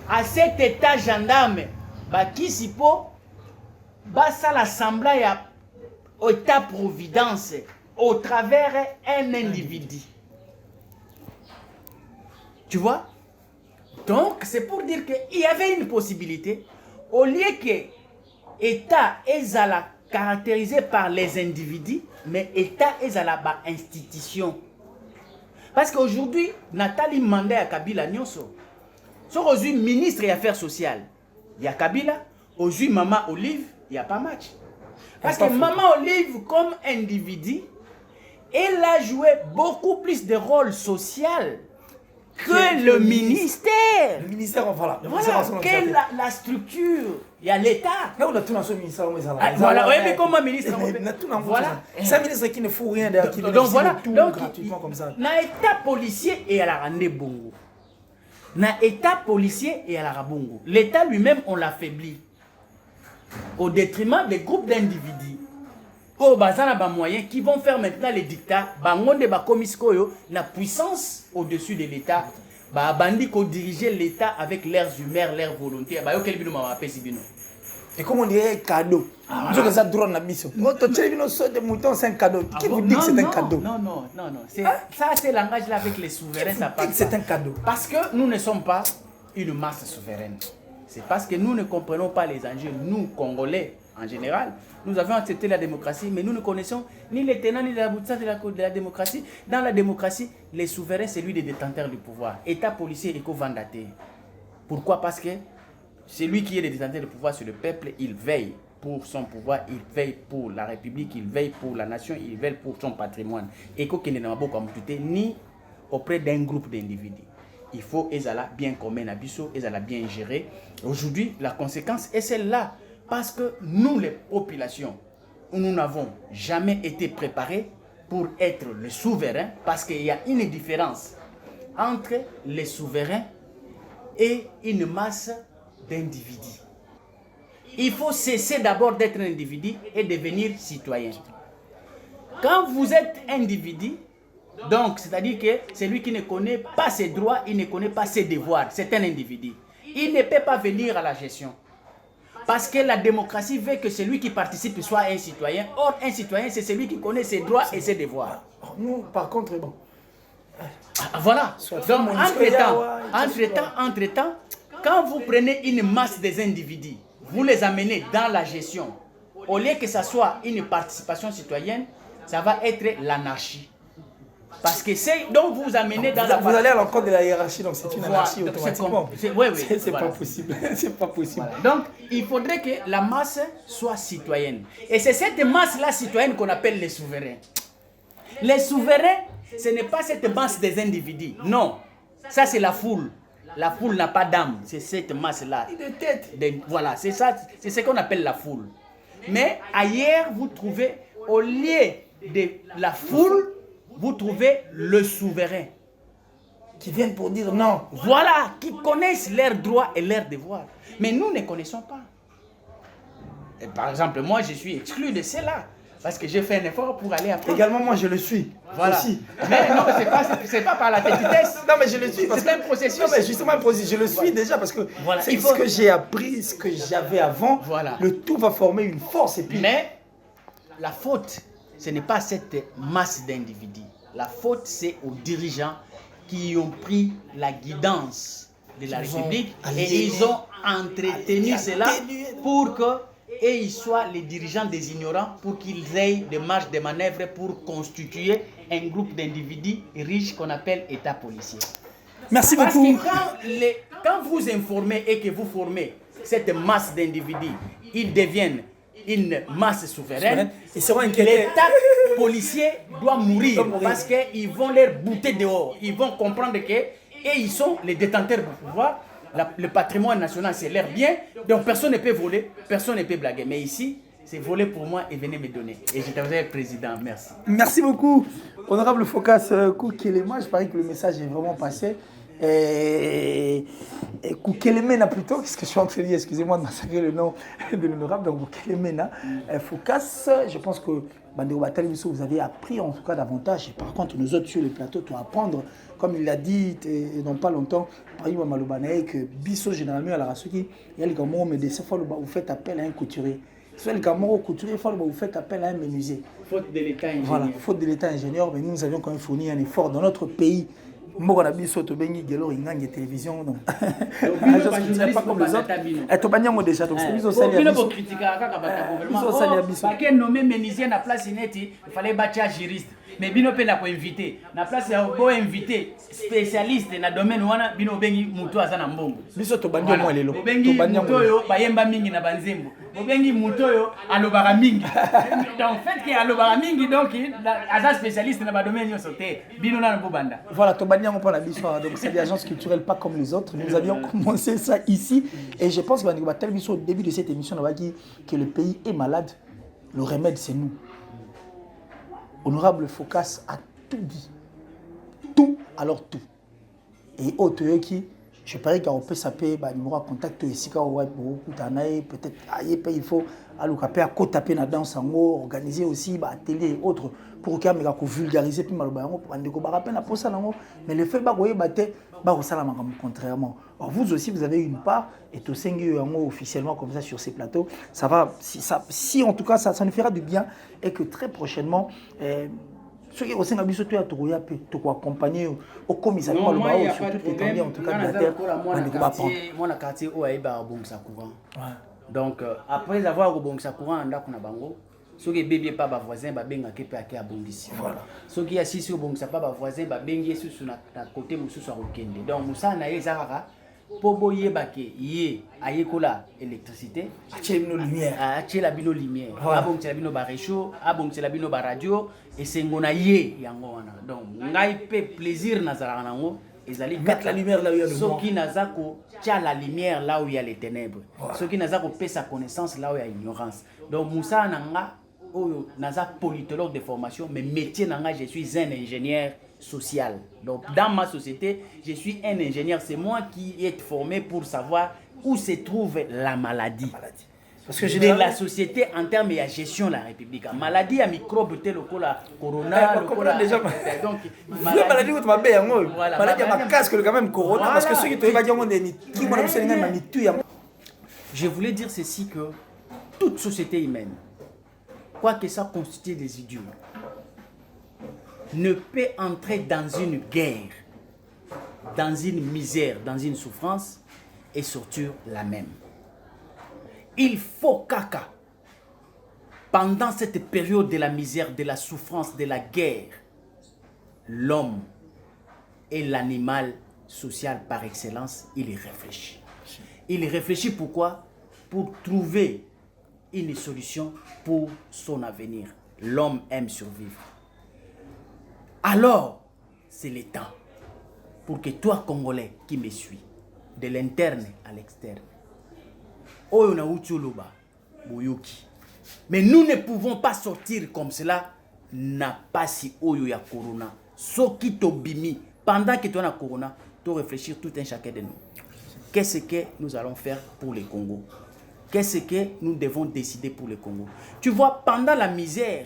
A: à cet État gendarme qui s'y peut. Basa l'assemblée à État Providence au travers un individu. Tu vois? Donc, c'est pour dire qu'il y avait une possibilité. Au lieu que l'État est caractérisé par les individus, mais l'État est à la institution. Parce qu'aujourd'hui, Nathalie Mandé à Kabila Nyonso. Aujourd'hui, ministre des Affaires sociales, il y a Kabila. Aujourd'hui, Maman Olive, il n'y a pas match. Parce que Maman Olive, comme individu, elle a joué beaucoup plus de rôle social que le ministère.
B: Le ministère, voilà.
A: Voilà, quelle est la structure? Il y a l'État.
B: Mais on a tout dans ce ministère.
A: Voilà, oui, mais comment ministre?
B: Voilà. C'est un ministre qui ne fout rien derrière, qui
A: donc voilà,
B: tout
A: donc
B: gratuitement comme ça.
A: Dans l'État policier et à la rande bongo. Dans l'État policier et à la rabongo. L'État lui-même, on l'affaiblit. Au détriment des groupes d'individus. Oh, bah, ça n'a pas moyen qui vont faire maintenant les dictats. Bah, on a la puissance au-dessus de l'État. Bah, bandi qu'on diriger l'État avec leurs humeurs, leurs volontés. Bah, yo quel bino m'a appelé si bino.
B: Et comme on dirait cadeau. Je que ça drone la mission. Votre télévision saute de mouton, c'est un cadeau. Qui vous dit que c'est un cadeau?
A: Non. Ça, c'est le langage là avec les souverains. Ça passe.
B: C'est un cadeau.
A: Parce que nous ne sommes pas une masse souveraine. C'est parce que nous ne comprenons pas les enjeux. Nous, Congolais, en général, nous avons accepté la démocratie, mais nous ne connaissons ni les tenants ni les aboutissants de la démocratie. Dans la démocratie, les souverains, c'est lui des détenteurs du pouvoir. État policier éco-vandaté. Pourquoi? Parce que celui qui est le détenteur du pouvoir sur le peuple, il veille pour son pouvoir, il veille pour la République, il veille pour la nation, il veille pour son patrimoine. Et qu'il n'est pas ni auprès d'un groupe d'individus. Il faut ezala bien commun abisso, ezala bien géré. Aujourd'hui, la conséquence est celle-là. Parce que nous, les populations, nous n'avons jamais été préparés pour être le souverain. Parce qu'il y a une différence entre les souverains et une masse d'individus. Il faut cesser d'abord d'être un individu et devenir citoyen. Quand vous êtes individu, donc c'est-à-dire que celui qui ne connaît pas ses droits, il ne connaît pas ses devoirs, c'est un individu. Il ne peut pas venir à la gestion. Parce que la démocratie veut que celui qui participe soit un citoyen. Or, un citoyen, c'est celui qui connaît ses droits et ses devoirs.
B: Nous, par contre, bon.
A: Voilà. Donc, entre-temps, quand vous prenez une masse des individus, vous les amenez dans la gestion, au lieu que ça soit une participation citoyenne, ça va être l'anarchie. Parce que c'est donc vous amenez dans
B: vous allez à l'encontre de la hiérarchie, donc c'est une anarchie automatiquement.
A: Oui,
B: c'est voilà. Pas possible. C'est pas possible.
A: Voilà. Donc, il faudrait que la masse soit citoyenne. Et c'est cette masse-là citoyenne qu'on appelle les souverains. Les souverains, ce n'est pas cette masse des individus. Non. Ça, c'est la foule. La foule n'a pas d'âme. C'est cette masse-là.
B: De tête.
A: Voilà, c'est ça. C'est ce qu'on appelle la foule. Mais ailleurs, vous trouvez, au lieu de la foule, vous trouvez le souverain.
B: Qui viennent pour dire non.
A: Voilà, qui connaissent leurs droits et leurs devoirs. Mais nous ne connaissons pas. Et par exemple, moi, je suis exclu de cela. Parce que j'ai fait un effort pour aller apprendre.
B: Également, moi, je le suis.
A: Voilà.
B: Aussi.
A: Mais non, c'est pas par la petitesse.
B: Non, mais je le suis.
A: C'est un processus.
B: Non, mais justement, un processus. Je le suis déjà parce que
A: voilà.
B: c'est ce que j'ai appris, ce que j'avais avant.
A: Voilà.
B: Le tout va former une force. Et puis...
A: Mais la faute, ce n'est pas cette masse d'individus. La faute, c'est aux dirigeants qui ont pris la guidance de la République et ils ont entretenu cela pour qu'ils soient les dirigeants des ignorants, pour qu'ils aient des marges de manœuvre pour constituer un groupe d'individus riches qu'on appelle État policier.
B: Merci
A: Parce
B: beaucoup.
A: Que quand vous informez et que vous formez cette masse d'individus, ils deviennent une masse souveraine. L'État policier doit mourir parce qu'ils vont les bouter dehors. Ils vont comprendre que ils sont les détenteurs du pouvoir. Le patrimoine national, c'est leur bien. Donc personne ne peut voler, personne ne peut blaguer. Mais ici, c'est voler pour moi et venez me donner. Et je t'avais président. Merci.
B: Merci beaucoup, honorable Phocas Koukelema. Je parie que le message est vraiment passé. Koukelemena plutôt, qu'est-ce que je suis en train de dire, excusez-moi de massacrer le nom de l'honorable, donc Koukelemena. Phocas, je pense que vous avez appris en tout cas davantage, et par contre nous autres sur le plateau, tu vas apprendre, comme il l'a dit et non pas longtemps, par exemple que Bisso généralement à la race qui il y a les gamins, mais des fois vous faites appel à un couturier. Soit les gamins couturier, vous faites appel à un menuisier.
A: Faute de l'État ingénieur.
B: Voilà, faute de l'État ingénieur, mais nous avions quand même fourni un effort dans notre pays. Moi, on a biso to bengi gelo ingange télévision donc. Je ne pas comme les autres. Et to banyamo déjà donc c'est biso sali
A: biso. Critiquer kaka bata gouvernement. Biso sali biso. Parce que nommer menuisier na place ineti, il fallait bâtir juriste. mais bino pe na ko inviter na place ya bo inviter spécialiste na domaine wana bino bengi muto aza na mbongo
B: biso to bandi mo lelo
A: to bengi muto yo bayemba mingi na banzembo bo bengi muto yo alobaka mingi donc fait que alobaka mingi donc aza spécialiste na ba domaine yo sauté bino na bobanda
B: voilà to bandi ngo pour la biso donc c'est des agences culturelles pas comme les autres nous avions commencé ça ici et je pense que va tel biso au début de cette émission on va dire que le pays est malade le remède c'est nous. Honorable Focas a tout dit. Tout, alors tout. Et autre qui, je parie qu'on peut s'appeler, numéro de contact ici, peut-être, il faut aller à côté taper la danse en haut, organiser aussi, télé et autres, pour qu'il y ait vulgariser, puis mais le fait contrairement. Alors vous aussi, vous avez une part, et tout officiellement comme ça sur ces plateaux, ça va, si en tout cas ça nous fera du bien, et que très prochainement, ceux qui ont besoin de accompagner au commissariat, surtout étendu en tout cas de la terre,
A: moi, le quartier où il y a courant. Donc, après avoir rebongisa courant, on a bango. Ceux qui ne pas voisin, ils ont été abondis. Ceux qui assis sur bon, pas voisin, ils sont sur le côté où ils sont. Donc, Moussa n'a pas pour boyer baké, yé, ayekola électricité,
B: acheter la lumière,
A: acheter la lumière, abon la bino réchaud, abon la bino radio, et c'est ngona yé yangoana. Donc, ngai pe plaisir nazara nango, ezali
B: mettre la lumière là où il y a le
A: ceux qui nazako tia la lumière là où il y a les ténèbres, ceux qui nazako paie sa connaissance là où il y a ignorance. Donc, Moussa nanga oyo naza politologue de formation, mais métier nanga je suis un ingénieur social. Donc dans ma société, je suis un ingénieur. C'est moi qui ai été formé pour savoir où se trouve la maladie. Parce que de la société en termes de gestion de la République. Maladie à microbe tel que la corona.
B: Donc maladie où tu m'as bien maladie à ma casque quand même corona parce que ceux qui te dire
A: je voulais dire ceci que toute société humaine, quoi que ça constitue des idiots, ne peut entrer dans une guerre, dans une misère, dans une souffrance et sortir la même. Il faut caca. Pendant cette période de la misère, de la souffrance, de la guerre, l'homme est l'animal social par excellence, il y réfléchit. Il y réfléchit pourquoi? Pour trouver une solution pour son avenir. L'homme aime survivre. Alors, c'est le temps pour que toi, Congolais, qui me suis, de l'interne à l'externe, mais nous ne pouvons pas sortir comme cela, n'a pas si oyo ya corona. Ce qui t'obimi, pendant que tu as corona, tu réfléchir tout un chacun de nous. Qu'est-ce que nous allons faire pour le Congo? Qu'est-ce que nous devons décider pour le Congo? Tu vois, pendant la misère,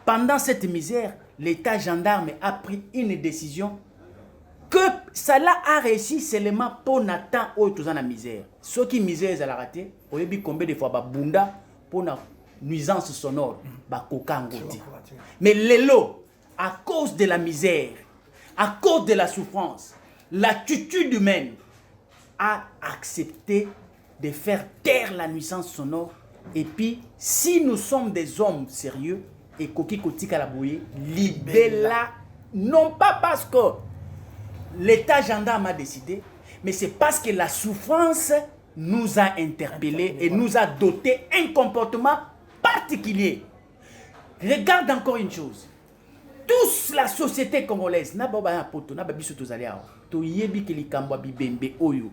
A: pendant cette misère, l'État gendarme a pris une décision que cela a réussi seulement pour Nathan ou tous en la misère. Ceux qui misère à la raté, on a vu combien de fois bunda pour la nuisance sonore, mais l'élo, à cause de la misère, à cause de la souffrance, l'attitude humaine a accepté de faire taire la nuisance sonore. Et puis, si nous sommes des hommes sérieux, et Koki Koti Kalabouye, libère-la, non pas parce que l'État gendarme a décidé, mais c'est parce que la souffrance nous a interpellés et nous a doté un comportement particulier. Regarde encore une chose. Tous la société congolaise, n'a pas poto, n'a pas biso tozalia, to yebi ke likambo bibembe oyo.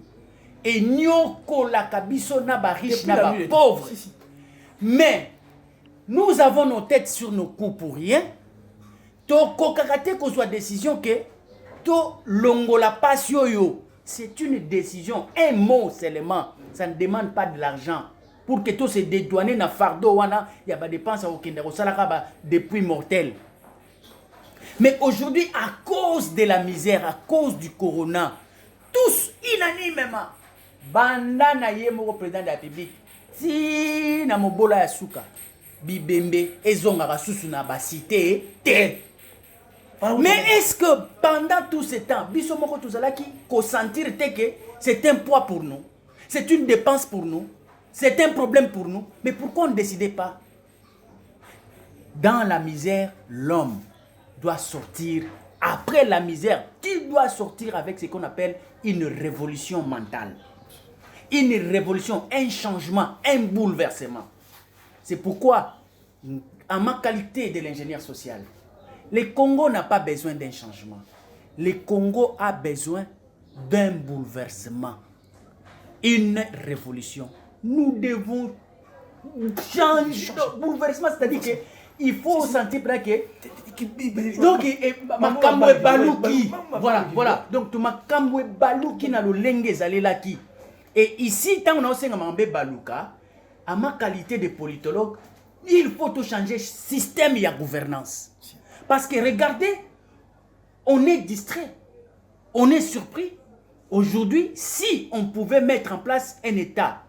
A: Et nyoko la kabiso n'a pas riche, n'a pas pauvre. Mais nous avons nos têtes sur nos coups pour rien. To kokakate ko soit décision que to longola pasio yo. C'est une décision, un mot seulement. Ça ne demande pas de l'argent. Pour que tout se dédouane na fardeau wana, il y a pas de dépenses au kende ko salaka depuis mortel. Mais aujourd'hui, à cause de la misère, à cause du corona, tous unanimement, banda na yemo président de la République, si na mobola ya suka, bibembe, ezonga basusu na basité, te. Mais est-ce que pendant tout ce temps, biso moko tozalaki ko sentir que c'est un poids pour nous, c'est une dépense pour nous, c'est un problème pour nous, mais pourquoi on ne décidait pas? Dans la misère, l'homme. doit sortir après la misère. Tu dois sortir avec ce qu'on appelle une révolution mentale. Une révolution, un changement, un bouleversement. C'est pourquoi, en ma qualité de l'ingénieur social, le Congo n'a pas besoin d'un changement. Le Congo a besoin d'un bouleversement. Une révolution. Nous devons changer de bouleversement, c'est-à-dire qu'il faut sentir que donc makambo baluki voilà donc makambo baluki na lolenge zalelaki et ici tant on a osenga mambe baluka à ma qualité de politologue il faut tout changer système et gouvernance parce que regardez on est distrait on est surpris aujourd'hui si on pouvait mettre en place un état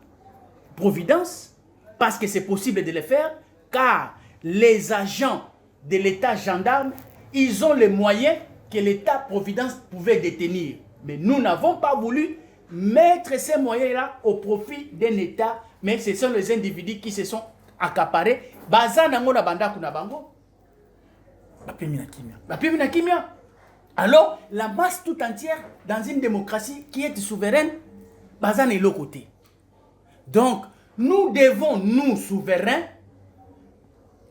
A: providence parce que c'est possible de le faire car les agents de l'état gendarme, ils ont les moyens que l'état-providence pouvait détenir. Mais nous n'avons pas voulu mettre ces moyens-là au profit d'un état, mais ce sont les individus qui se sont accaparés. Alors, la masse tout entière, dans une démocratie qui est souveraine, Bazan est l'autre côté. Donc, nous devons, nous, souverains,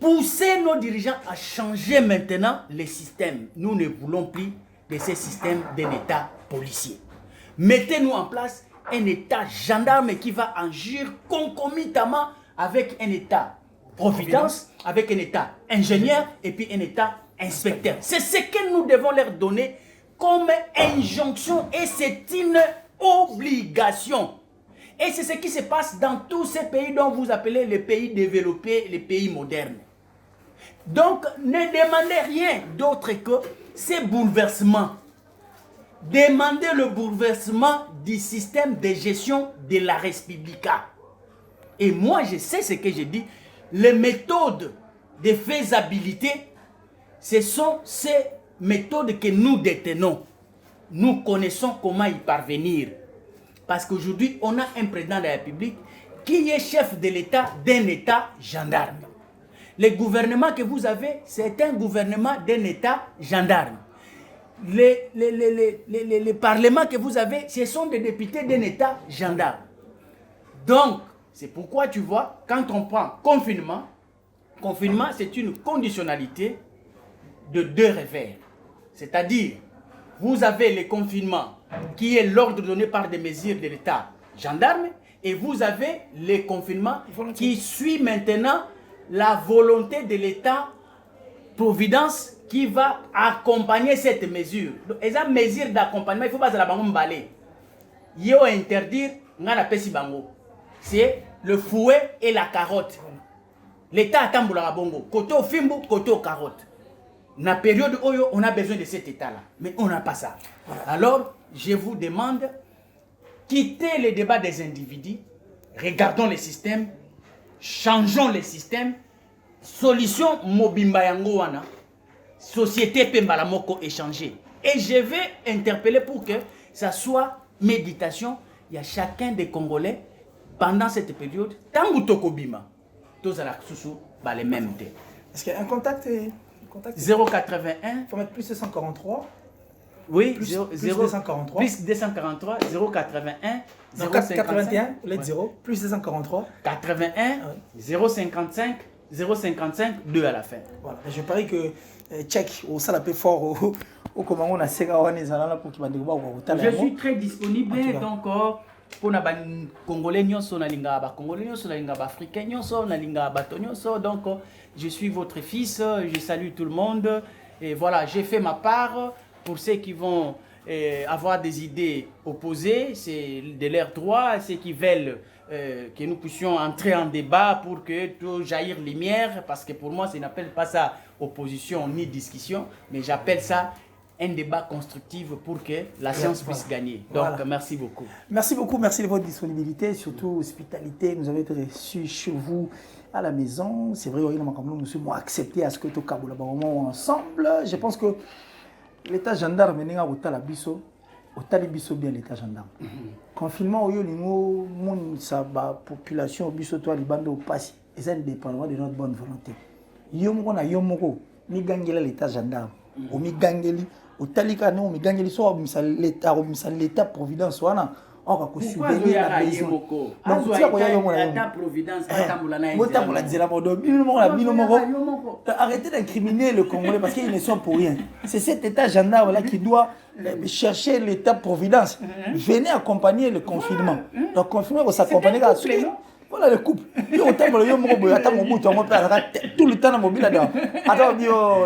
A: pousser nos dirigeants à changer maintenant les systèmes. Nous ne voulons plus de ces systèmes d'un État policier. Mettez-nous en place un État gendarme qui va agir concomitamment avec un État providence, avec un État ingénieur et puis un État inspecteur. C'est ce que nous devons leur donner comme injonction et c'est une obligation. Et c'est ce qui se passe dans tous ces pays dont vous appelez les pays développés, les pays modernes. Donc, ne demandez rien d'autre que ces bouleversements. Demandez le bouleversement du système de gestion de la Respublica. Et moi, je sais ce que je dis. Les méthodes de faisabilité, ce sont ces méthodes que nous détenons. Nous connaissons comment y parvenir. Parce qu'aujourd'hui, on a un président de la République qui est chef de l'État d'un État gendarme. Le gouvernement que vous avez, c'est un gouvernement d'un État gendarme. Les parlements que vous avez, ce sont des députés d'un État gendarme. Donc, c'est pourquoi tu vois, quand on prend confinement, c'est une conditionnalité de deux revers. C'est-à-dire, vous avez le confinement qui est l'ordre donné par des mesures de l'État gendarme et vous avez le confinement qui suit maintenant la volonté de l'État providence qui va accompagner cette mesure. Donc, et cette mesure d'accompagnement, il ne faut pas la balai. Il faut interdire, c'est le fouet et la carotte. L'État attend pour la bongo. Côté au fimbo, côté aux carottes. Dans la période où on a besoin de cet état-là. Mais on n'a pas ça. Alors, je vous demande, quittez le débat des individus, regardons les systèmes, changeons les systèmes, solution mobimba yango wana, société pembala moko échanger. Et je vais interpeller pour que ça soit méditation, il y a chacun des Congolais, pendant cette période, tant que tokobima, tous à la sous les mêmes thés.
B: Est-ce qu'il y a un contact
A: 081.
B: Il faut mettre plus 243.
A: Oui,
B: plus 243.
A: Plus 243, 081.
B: 081, vous l'êtes 0, plus 243.
A: 81, 055, 055, 2 à la fin.
B: Voilà, je parie que Tchèque, au salapé fort, au comment on a Sega pour qu'il
A: je suis très disponible, donc pour les Congolais, les Congolais, les Africains, les donc je suis votre fils, je salue tout le monde. Et voilà, j'ai fait ma part. Pour ceux qui vont avoir des idées opposées, c'est de leur droit. Ceux qui veulent que nous puissions entrer en débat pour que tout jaillir lumière, parce que pour moi, je n'appelle pas ça opposition ni discussion, mais j'appelle ça un débat constructif pour que la science puisse gagner. Donc, voilà. Merci beaucoup.
B: Merci beaucoup, merci de votre disponibilité, surtout hospitalité. Nous avons été reçus chez vous à la maison. C'est vrai, nous sommes acceptés à ce que tout le monde ensemble. Je pense que l'État gendarme est au Bisso, au bien l'État gendarme. Confinement, la population au Bisso, toi, les bandes au passé, c'est indépendamment de notre bonne volonté. Yomoko, ni gagner l'État gendarme. omigangeli otalika no omigangeli so l'état providence wana on va subvenir la besoin donc tu as l'état providence motambola dira modo bino moko arrêtez d'incriminer le Congolais parce qu'ils ne sont pour rien. C'est cet état gendarme là qui doit chercher l'état providence. Venez accompagner le confinement. Donc confinement va s'accompagner à voilà le couple. Tout le temps dans mobile là-dedans. Attends,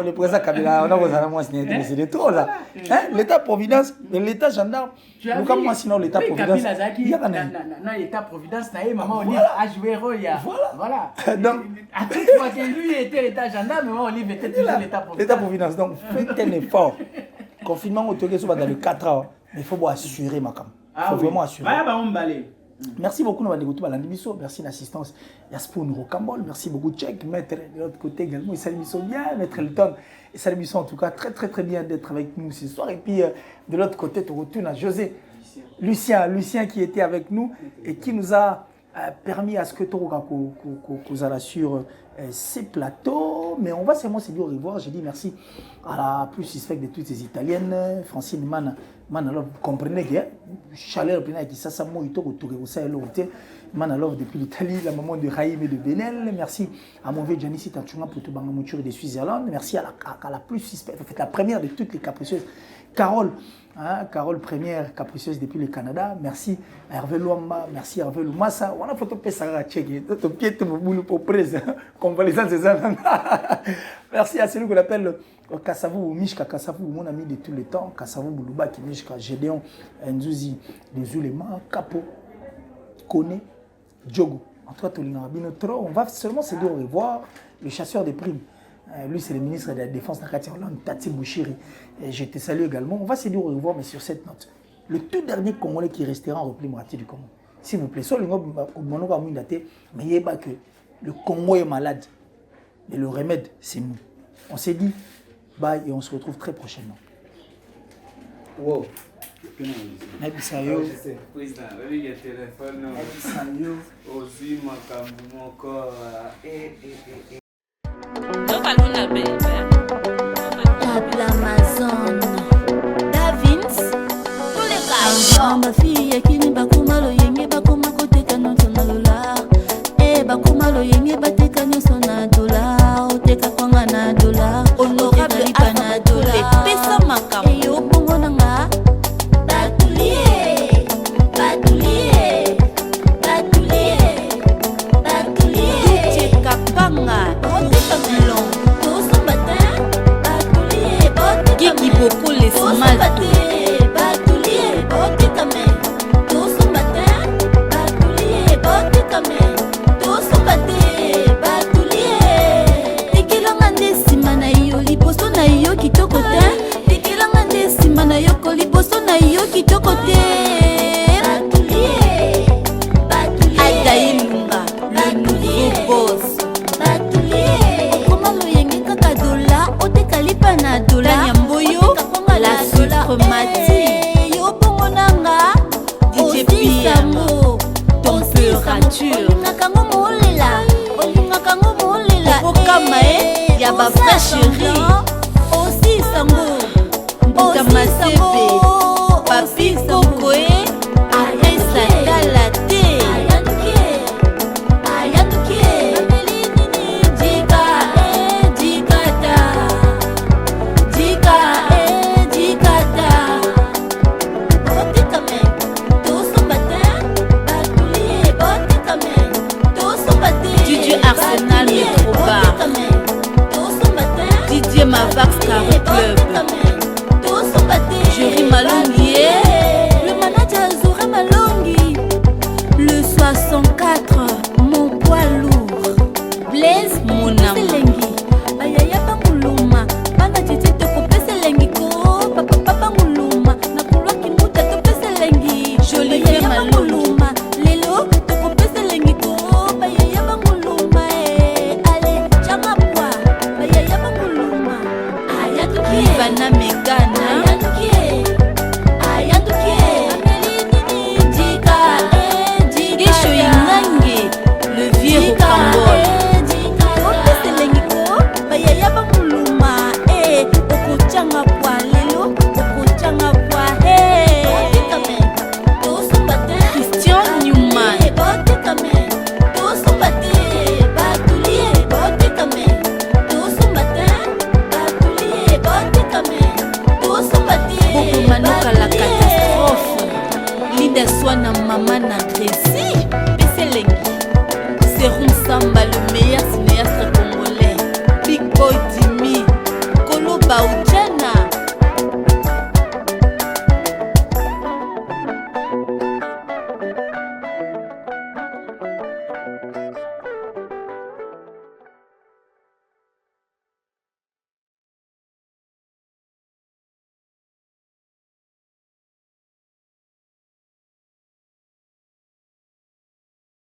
B: le président Kabila, on a besoin de moi, c'est de trop là. L'état providence, l'état gendarme. Nous comment sinon l'état providence.
A: Il y a un état providence, maman Olive a joué rôle. Voilà. Donc à toute fois que lui était l'état gendarme, maman Olive était toujours l'état providence.
B: L'état providence. Donc faites un effort. Confinement autorisé soit dans les 4 ans, mais il faut assurer ma cam. Il faut vraiment assurer. Merci beaucoup, merci l'assistance. Yaspo Rocambol, merci beaucoup, Tchèque, maître de l'autre côté également. Et salut, bien, maître Elton. Et salut, en tout cas, très bien d'être avec nous ce soir. Et puis de l'autre côté, tu retournes à José, Lucien qui était avec nous et qui nous a permis à ce que tu aies sur ces plateaux. Mais on va seulement se dire au revoir. J'ai dit merci à la plus suspecte de toutes ces Italiennes, Francine Man, alors vous comprenez que chaleur qui ça ça moi il depuis l'Italie, la maman de Raïm et de Benel. Merci à mon vieux Janice Tanchunga pour tout bangamouture de Suisse-Irlande. Merci à la plus suspecte, en fait la première de toutes les capricieuses, Carole. Carole première capricieuse depuis le Canada. Merci à Hervé Luamba, merci à Hervé Lumasa. On a photo Pessara Tchéki, ton pied te boule pour presse, convalescence des enfants. Merci à celui qu'on appelle Kassavou Mishka Kassavou, mon ami de tous les temps. Kassavou Boulouba qui Mishka, Gédéon, Nzouzi, les Oulémas, Capo, Kone, Djogo. En tout cas, on va seulement se dire au revoir. Le chasseur des primes. Lui, c'est le ministre de la Défense, Tati Bouchiri. Je te salue également. On va se dire au revoir, mais sur cette note. Le tout dernier Congolais qui restera en repli moitié du Congo. S'il vous plaît, mais il y a que le Congo est malade. Et le remède, c'est nous. On s'est dit, bye et on se retrouve très prochainement.
D: Wow.
B: Nabisayo.
D: Président, il y a téléphone.
B: Nabisayo.
D: Aussi, mon corps.
C: L'Amazon, Davins, tous les gars. Ma fille qui n'est pas comme le yenge, pas comme à côté canon son dollar. Eh, pas comme le yenge, pas tes canons son dollar. Ou tes cakwanga na dollar. Honorable Ipana dollar. Pesa makam. Eh, yo pongo nanga. Batulier, batulier, batulier, batulier. Tes kapanga. Qui beaucoup les smash batoulier bote kame tout son matin batoulier bote kame tout son bate batoulier tikilanga ndesima na yo liboso na yo kitoko te tikilanga ndesima na yo liboso na yo kitoko te batoulier batoulier Adailunga le nouveau boss batoulier okoma loyenge kaka dola otekalipa na dola la suprematie yo bongonanga DJ Piamo température olingaka ngo molela okama ya ba vraie chérie